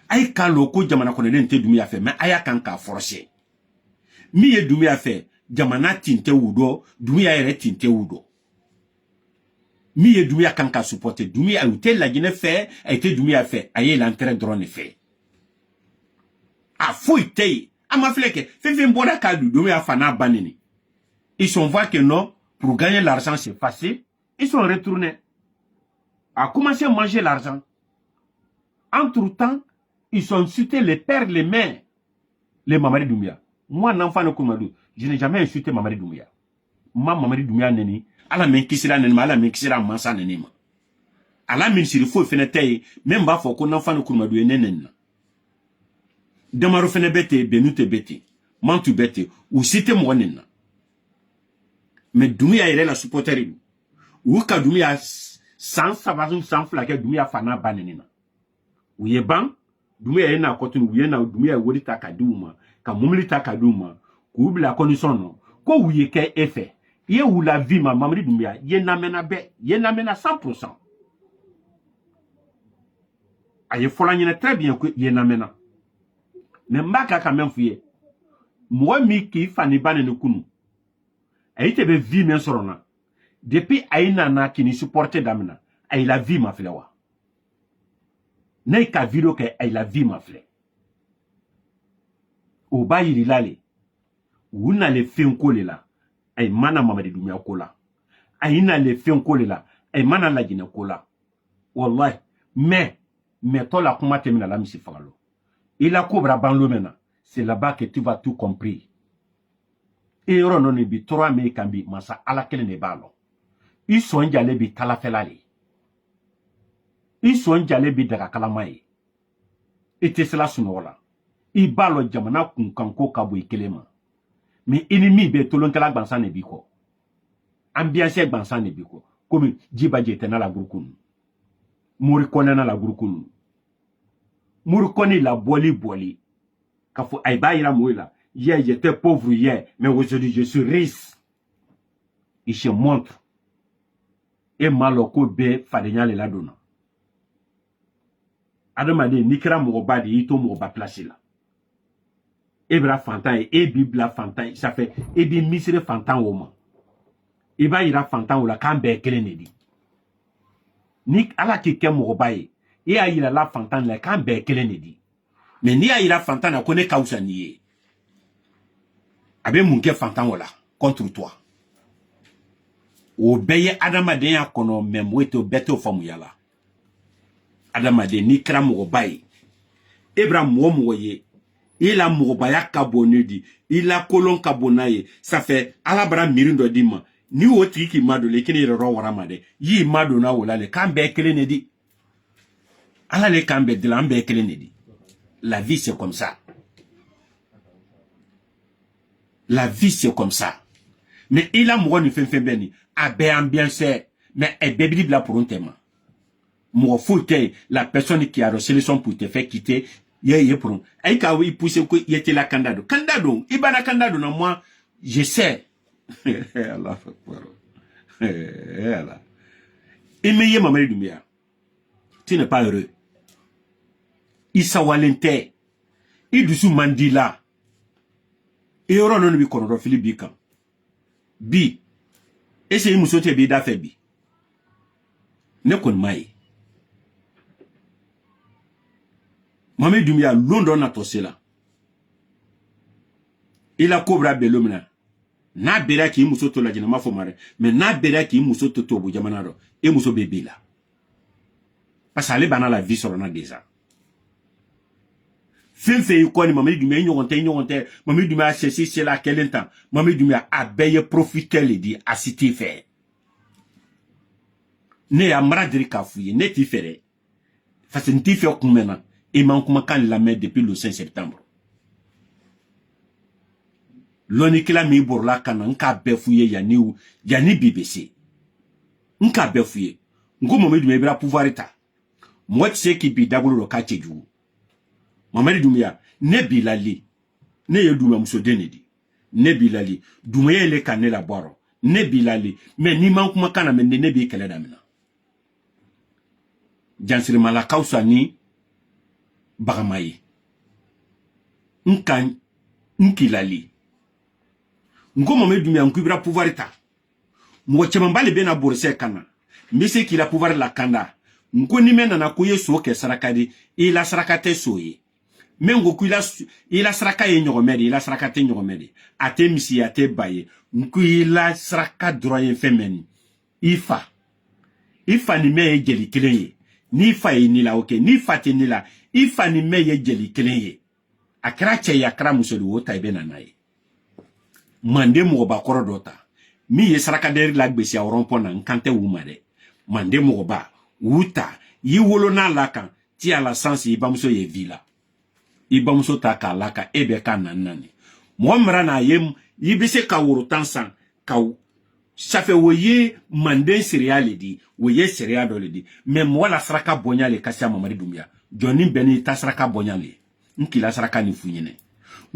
a ye k'a lɔ ko jamana kɔnɔ ne tɛ Dumbuya fɛ mais a y'a kan k'a forcer min ye Dumbuya fɛ jamana tin tɛ u dɔ Dumbuya yɛrɛ tin tɛ u dɔ min ye Dumbuya kan ka supporter Dumbuya u tɛ Lajinɛ fɛ a tɛ Dumbuya fɛ a ye l'intérêt dɔrɔn de fɛ a foyi tɛ yen a ma filɛ kɛ fɛn fɛn bɔra k'a du Dumbuya fa n'a ba neni ils sont voient que non pour gagner l'argent c'est facile ils sont retournés à commencer à manger l'argent entre-temps ils ont insulté les pères les mères les Mamadi Doumbouya moi n'enfant de Koumadou je n'ai jamais insulté Mamadi Doumbouya ma Mamadi Doumbouya neni ala men kisira neni ma ala men kisira mansa neni ma ala min siri fo fene tay même ba fo ko n'enfant de Koumadou neni na Damaro fene bete benute bete mantu bete ou cité mo neni mais Doumbouya yɛrɛ la supporter ou ka Doumbouya sans savazum sans flaquer Doumbouya fana baneni na ou ye ban Doumbouya ye na kotunu ou ye na Doumbouya wori ta ka duma ka mumli ta ka duma ku bila condition no ko ou ye ke effet ye ou la vie ma Mamadi Doumbouya ye na mena be ye na mena 100% aye fola nyene très bien que ye na mena mais mbaka quand même fouye moi mi ki fani baneni kunu aye te be vie men sorona depuis aina na kini supporter damina aye la vie ma flewa ka video ke aye la vie ma fle o ba yiri lale wuna le fenko le la aye mana Mamadi Doumbouya ko la aye na le fenko le la aye mana Lajinɛ ko la wallahi mais to la kuma temina la misi fagalo il a cobra banlo mena c'est là-bas que tu vas tout compris et yɔrɔ non bi 3 mai kambi masa ala kelen ne balo ils sont jale bi kala felali ils sont jale bi daga kalama ye ite sela sunola i balo jamana kun kanko kabo ikelema mais ennemi be tolon kala gbansa ne bi ko ambiance bansan ne biko comme Djiba Diété na la gurukunu Mori Kone na la gurukunu Mori Kone la boli kafo aiba ira moila hier j'étais pauvre hier mais aujourd'hui je suis riche. Il se montre et maloko be fadenya le la dona adamade nikra mogoba de ito mogoba placé là ebra fantan et bibla fantan ça fait et bi misre fantan woma iba ira fantan wala kan be kelenedi nik ala ki ke mogoba e a ira la fantan la kan be kelenedi mais ni a ira fantan na kone kausa nié abe munke fantan wala contre toi o beye adamade ya kono memweto beto famu yala adamade ni kra mogoba e ebra moye il a moubaya kabonedi, il a kolon kabonaye, ça fait alabra mirindo dima, ni otri ki madole, qui n'est ro waramade, yi madona ola le kambe kelenedi. Ala le kambe de lambe kelenedi. La vie c'est comme ça. La vie c'est comme ça. Mais il a mouru ni fin beni, abe ambiance, mais e bébé bla pour un thème. Moi fouté, la personne qui a reçu le son pour te faire quitter, ye pour ay ka wi pousser ko yete la kandado ibana kandado na moi je sais Allah akbar Allah Emeye Mamadi Doumbouya tu n'es pas heureux Issa Walente Idoussou Mandela e oro no bi kono fili bi kan bi ese muso te bi da fe bi ne kon mai Mamadi Doumbouya London na tosela. Il a cobra belomina. Na bera ki muso to la jina ma fomare. Mais na bera ki muso to bu jamanaro. E muso bébé là. Parce que bana la vie sur na déjà. Fin ko ni Mamadi Doumbouya nyogonte. Mamadi Doumbouya c'est là quel temps. Mamadi Doumbouya a beye profiter le di a cité fait. Ne amra diri ka fuye ne ti fere. Parce que nti fait kumena. Et man kan la met depuis le 5 septembre. L'onikila mi borla kana nka befuye yani BBC. Nka befuye. Ngo Mamadi Doumbouya bra pouvoir état. Moi tu sais qui bi dagolo lo kache ju. Mamadi Doumbouya ne bilali. Ne yeduma muso denedi. Ne bilali. Doumbouya le kanne la boro. Ne bilali. Mais ni man kuma kana men ne bi kele damina. Jansiri mala kausa ni Bagamaye Nkan Nkilali Ngo Mamadi Doumbouya nkubira pouvoir état Mwo chemambale bena borse kana Mbese ki la pouvoir la kanda Nko ni mena na kuye soke sarakadi ila sarakate soye Mengo ku ila saraka ye nyogomedi ila sarakate nyogomedi ate misi ate baye nko ila saraka droyen femeni Ifa ni me jeli kilenye ni fa ni la oke ni fate ni la Ifa ni me ye jeli kelenye. Akra che ya kra musolu wota ibe nanaye. Mande mogoba koro dota. Mi ye saraka deri la gbesi a rompo na nkante wumade. Mande mogoba. Wuta. Yi wolo na laka. Ti a la sansi ibamuso ye vila. Ibamuso taka laka ebe ka nanani. Mwamra na yem. Yibise ka wuro tansan. Ka ça fait woye mande seriale di. Woye seriale di. Mais moi la saraka bonya le kasi a Mamadi Doumbouya. Johnny Beni tasraka bonyale nkila saraka ni funyene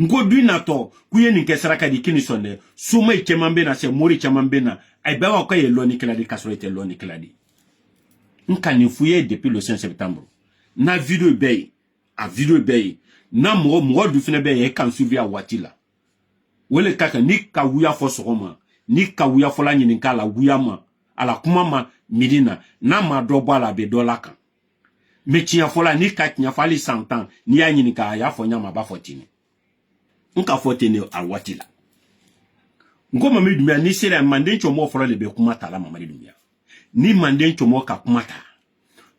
ngo duina to kuye ni kesaraka di kini sonde suma ikemambe na se mori chamambe na ay bawa ko ye loni kila di kasolete loni kila di nka ni fuye depuis le 5 septembre na video bay na mo du fene bay e kan suivia watila wele kaka ni ka wuya fo sogoma ni ka wuya fo la nyini kala wuya ma ala kuma ma midina na ma do bala be dolaka mais tiens fola ni ka tiens fali 100 ans ni anyini ka ya fo nyama ba fotini nka fotini alwatila ngo Mamadi Doumbouya ni sere mande chomo fola le be kumata la Mamadi Doumbouya ni mande chomo ka kumata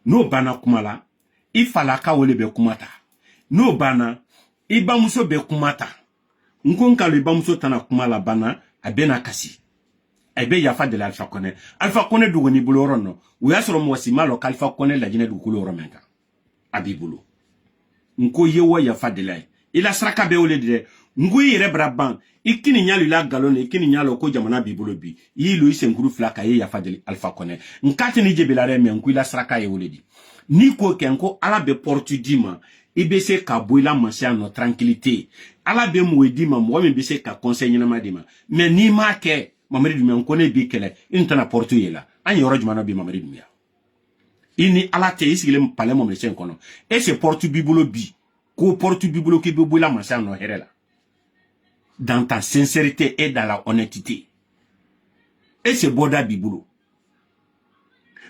no bana kumala ifala ka wole be kumata no bana ibamuso be kumata nkonka le bamuso tana kumala bana abena kasi ebe yafa de l'Alpha Condé Alpha Condé dugo ni bulo rono uya soro mo sima lo Alpha Condé la jine dugo lo romenka abibulo nko yewo yafa de la ila saraka be ole de ngui yere braban ikini nyalu la galone ikini nyalo ko jamana bibolo bi yilu isenkuru flaka ye yafadeli Alpha Condé nkati ni jebelare me ngui la sraka ye woledi ni ko kenko ala be portu dima ibese ka boila mansia no tranquillité ala be mo edima mo me bese ka conseil na madima mais ni ma ke Mamadi Doumbouya nkone bi kele intana portu yela an yoro jumana bi Mamadi Doumbouya ini ala te isigile palais mo mesen kono et c'est portu bibolo bi ko portu bibolo ki be boila mansia no herela dans ta sincérité et dans la honnêteté. Et c'est Boda Biboulo.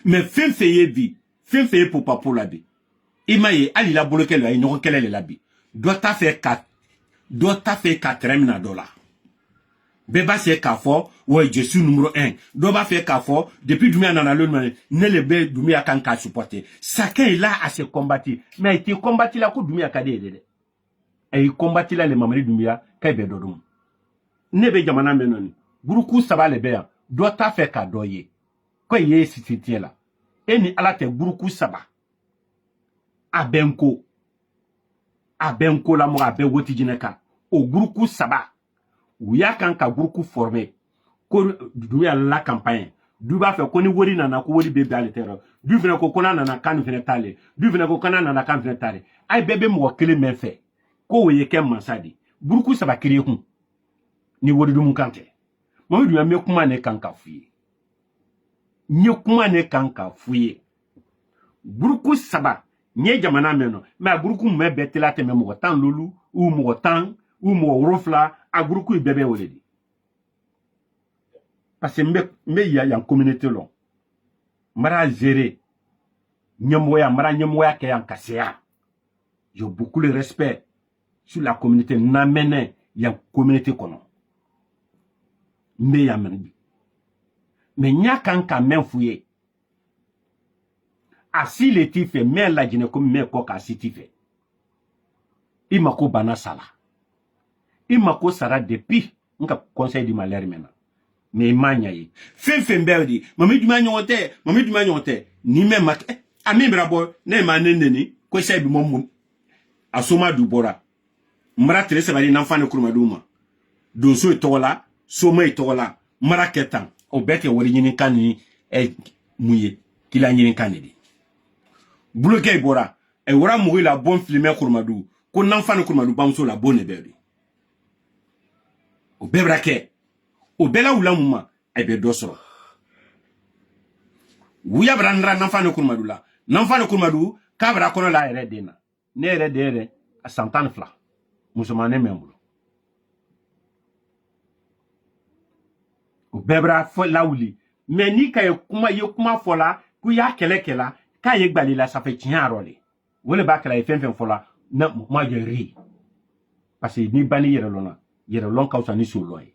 Mais fin feye bi, fin feye pour papo la bi. Imaye, ali la bolo kele, il n'y a la bi. Doit ta faire 4 $4. Beba c'est kafo, ouais, je suis numéro 1. Doit faire kafo, depuis Doumbouya dans le monde, ne le be Doumbouya kan ka supporter. Chacun est là à se combattre. Mais il combattu la coup Doumbouya kade. Et il combattit là les Mamadi Doumbouya kaibe dodum. Nebe jamana menoni. Buruku saba le beya. Dota fe ka doye. Kwa ye sititie la. Eni alate buruku saba. Abenko. Abenko la mo abe woti jineka. O buruku saba. Ouya kan ka buruku formé. Ko Doumbouya la campagne. Duba fe koni wori nana ko wori bebe ale terre. Du vene ko kona nana kan vene tale. Du vene ko kona nana kan vene tale. Ay bebe mo kele men fe. Ko weye kem mansadi buruku saba kiri hun ni wodi dum kante Mamadi Doumbouya me kuma ne kanka fuye nye kuma ne kanka fuye buruku saba nye jamana meno ma buruku me betela te me mo tan lolu ou mo tan ou mo rofla a buruku bebe woledi parce que me ya communauté long mara gérer nyemoya mara nyemoya ke yan kasea j'ai beaucoup de respect sur la communauté n'amène ya communauté kono mais ya menbi mais nya kan ka men fuye asi le tife mais la jine comme mais ko ka si tife imako bana sala imako sara depuis nka conseil du malheur mena mais manya yi fen berdi Mamadi Doumbouya nyote ni même mak ami brabo ne manendeni ko sai bi mom asoma du bora mara tere sabali n'enfant kurmaduma donso etola soma etola mara ketan obeke wori nyini kanini muye kila nyini kanidi bloqué bora e wora mourir la bonne filmer kurmadu ko n'enfant kurmadu bamso la bonne bebe obebrake obela ulamuma ebe dosoro wuya brandra n'enfant kurmadu la n'enfant kurmadu kabra kono la ere dena ne ere dere a santane fla musulmane membulo o bebra fo lawli mais ni kay kuma fola ku ya kelekela kay gbali la ça fait tiarole wole ba kala fen fola na moi je ri parce que ni bani yere lon ka usani soloy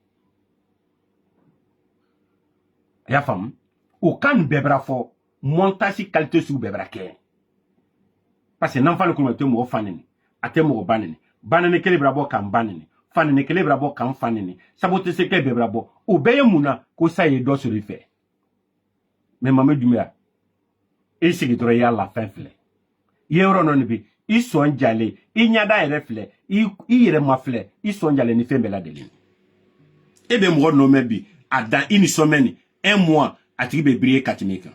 ya fam o kan bebra fo montasi qualité sou bebra ke parce que n'enfant le communauté mo fanene ate mo banene kele brabo kan banene fanene kele brabo kan fanene sabote se kele brabo obeye muna ko saye do sur fait mais Mamadi Doumbouya e sigi dro ya la fin fle yero non bi i son jale i nyada ere fle i yere ma fle i son jale ni fembe la deli e be mo no mebi ada ini semaine un mois ati be briller katimeka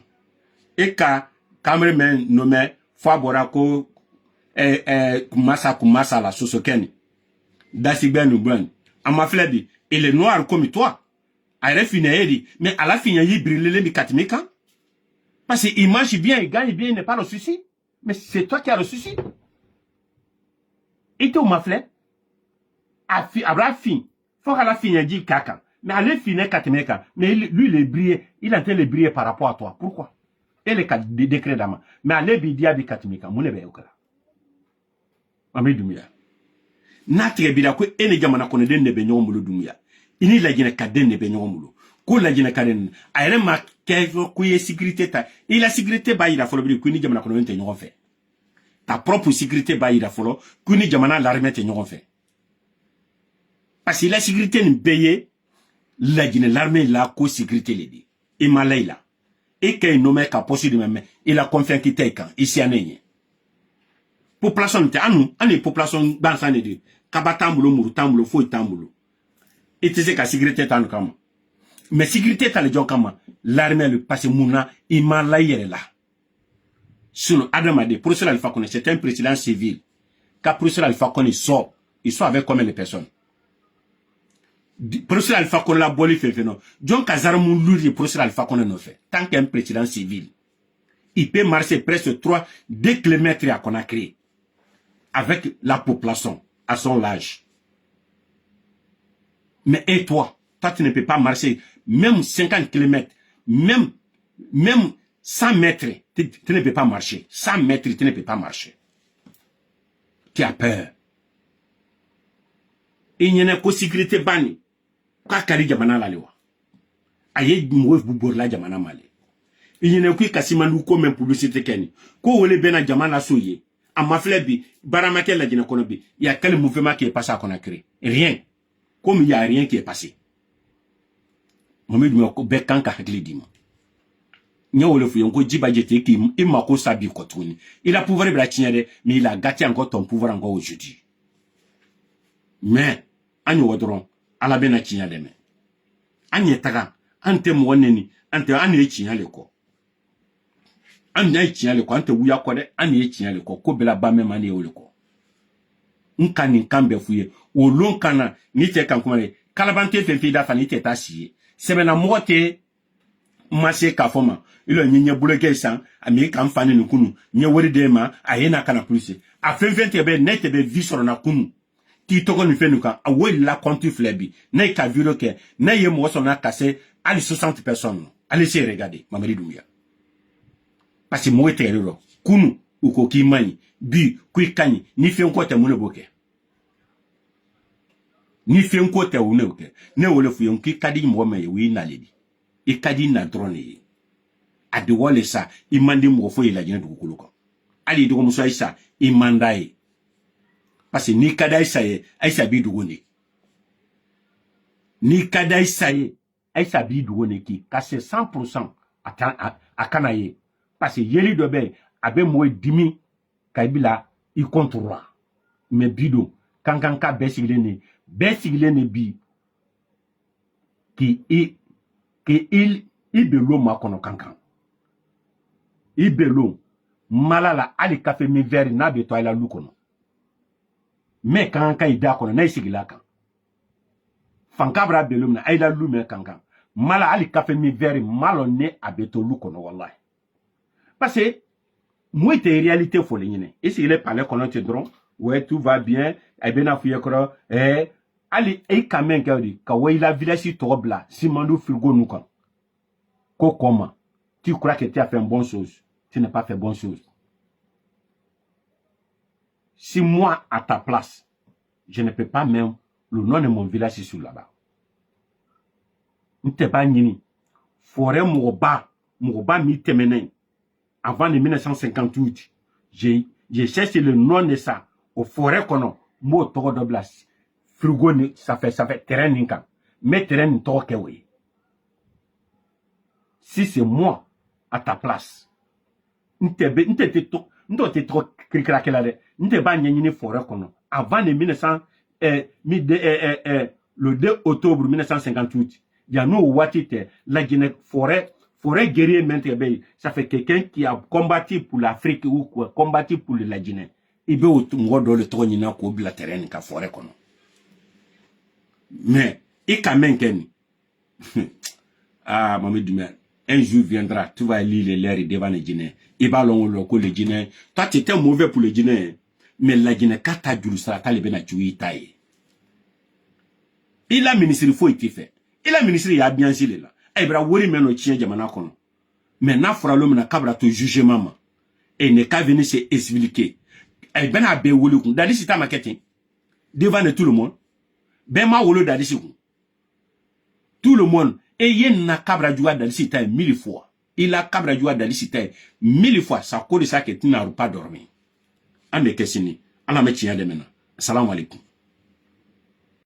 e ka cameraman no me fabora ko kumasa la sosokeni dasigbe nubran ama fledi il est noir comme toi a refiné mais à la fin il brille mi katimeka parce qu'il mange bien il gagne bien il n'est pas le souci mais c'est toi qui as le souci et toi ma fled abra fin faut qu'à la fin il dit caca mais à la fin katimeka mais lui il est brillé il est en train de briller par rapport à toi pourquoi et les décrets d'ama mais à l'ébi diabi katimeka mon ebe okara Mamadi Doumbouya na tige bila ko ene jamana ko ne den ne be nyomulu Doumbouya ini la jine ka den ne be nyomulu ko la jine ka den ayre ma ke ko ye sécurité ta et la sécurité ba ira folo bi ko ni jamana ko ne te nyom fe ta propre sécurité ba ira folo ko ni jamana l'armée te nyom fe parce que la sécurité ne paye la jine l'armée la ko sécurité le di e malaila e kay no me ka posi de même il a confiance qui te kan ici anenye population te anu ani population dans ça ne dit kaba tambulo muru tambulo fo tambulo ite se ka sécurité tan kama mais sécurité ta le jon kama l'armée le passe mouna imala yere la sinon Adamade professeur Alpha Condé c'est un président civil quand professeur Alpha Condé sort il sort avec combien de personnes professeur Alpha Condé la boli fait non John Kazarmou lui professeur Alpha Condé ne fait tant qu'un président civil il peut marcher presque 2 km à Conakry avec la population à son âge. Mais et toi tu ne peux pas marcher même 50 km, même 100 mètres, tu ne peux pas marcher. 100 mètres, tu ne peux pas marcher. Tu as peur. Il n'y a pas de sécurité bani. Quoi kari jamana la lewa. Aye mouef bubor la jamana male. Il n'y a pas de kasimandu ko même publicité keni. Ko wole bena jamana soye. A maflebi, baramake la dina konobi. Il y a quel mouvement qui est passé à Conakry? Rien. Comme il n'y a rien qui est passé. Mohamed Moko Bekanka Haglidima. Nyawole Fuyonko Djibadjete qui imako sabi kotuni. Il a pouvoir de mais il a gâté encore ton pouvoir encore aujourd'hui. Mais, Anyo Wadron, à la bena chinya deme. Anye taga, ante mwaneni, ante ane chinya leko. Ane chinya leko, ante wuya kode, ane chinya leko, ko bela bame mane leko. Nkani kambe fuye, o lonkana, nite kankumare, kalabante fefida fanite tasiye. Semena mote mashe kafoma ilo nyenye buleke san ami kan fane nkunu nye wori dema ayena kana plus a fenfente be net be visoro na kunu ti toko ni fenuka a we la kontu flebi na ka viro ke na ye mo so na kase ali 60 personnes allez se regarder mameli dumia parce que mo terero kunu uko kimani bi kwikani ni fe nko te mo boke ni fe nko te wo ne oke ne wo le fu yonki kadi mo ma ye wi na lebi e kadi na drone ade wole sa imande mo fo ila jina dugukulu ko ali dugo muso aisha imandai parce que ni kada aisha bi dugoni ni kada aisha bi dugoni ki ka c'est 100% akana ye parce que yeli dobe abe mo dimi kaibila i contrôle mais bido kankanka besigilene bi ki il belo ma kono kankan il belo malala ali café mi vert na be to ala lukono me kankan ida kono na isigila kan fankabra belo na ala lu me kankan mala ali café mi vert malo ne abeto lukono wallahi parce que moi te réalité faut les et si il est parlé kono te dron ouais tout va bien e bena fuye kro ali e kamen kawdi ka wayla village to bla simando frigo nous kan ko comment tu crois que tu as fait une bonne chose tu n'as pas fait bonne chose si moi à ta place je ne peux pas même le nom de mon village ici là-bas n'était pas nini forêt mourba mi temenen avant de 1958 j'ai cherché le nom de ça au forêt kono mo to do blas frigo ni ça fait terrain ninka mais terrain to kewe si c'est moi à ta place n'était trop cricraqué là n'était pas nyini forêt kono avant de 1900 le 2 octobre 1958 il y a nous watite la Guinée forêt guerrier maintenant ça fait quelqu'un qui a combattu pour l'Afrique ou quoi combattu pour la Guinée il veut ngodo le trône na ko bila terrain ka forêt kono mais il quand même ken ah Mohamed Doumbia un jour viendra tu vas lire l'air devant les Guinéens il va le Guinéen toi tu étais mauvais pour les Guinéens mais la Guinée kata juru sa ta le bena juyi taye il a ministre faut été fait il a ministre ya bien gilé là e bra wori meno chien jamana kono mais na fora l'homme na kabra to jugement et ne ka venir se expliquer e bena be woli kun dali sita marketing devant de tout le monde ben ma wolo dali siku tout le monde et yen na kabra juwa dali sita 1000 fois il a kabra juwa dali sita 1000 fois ça cause ça que tu n'as pas dormi ande kesini ala me chien de mena assalamu alaikum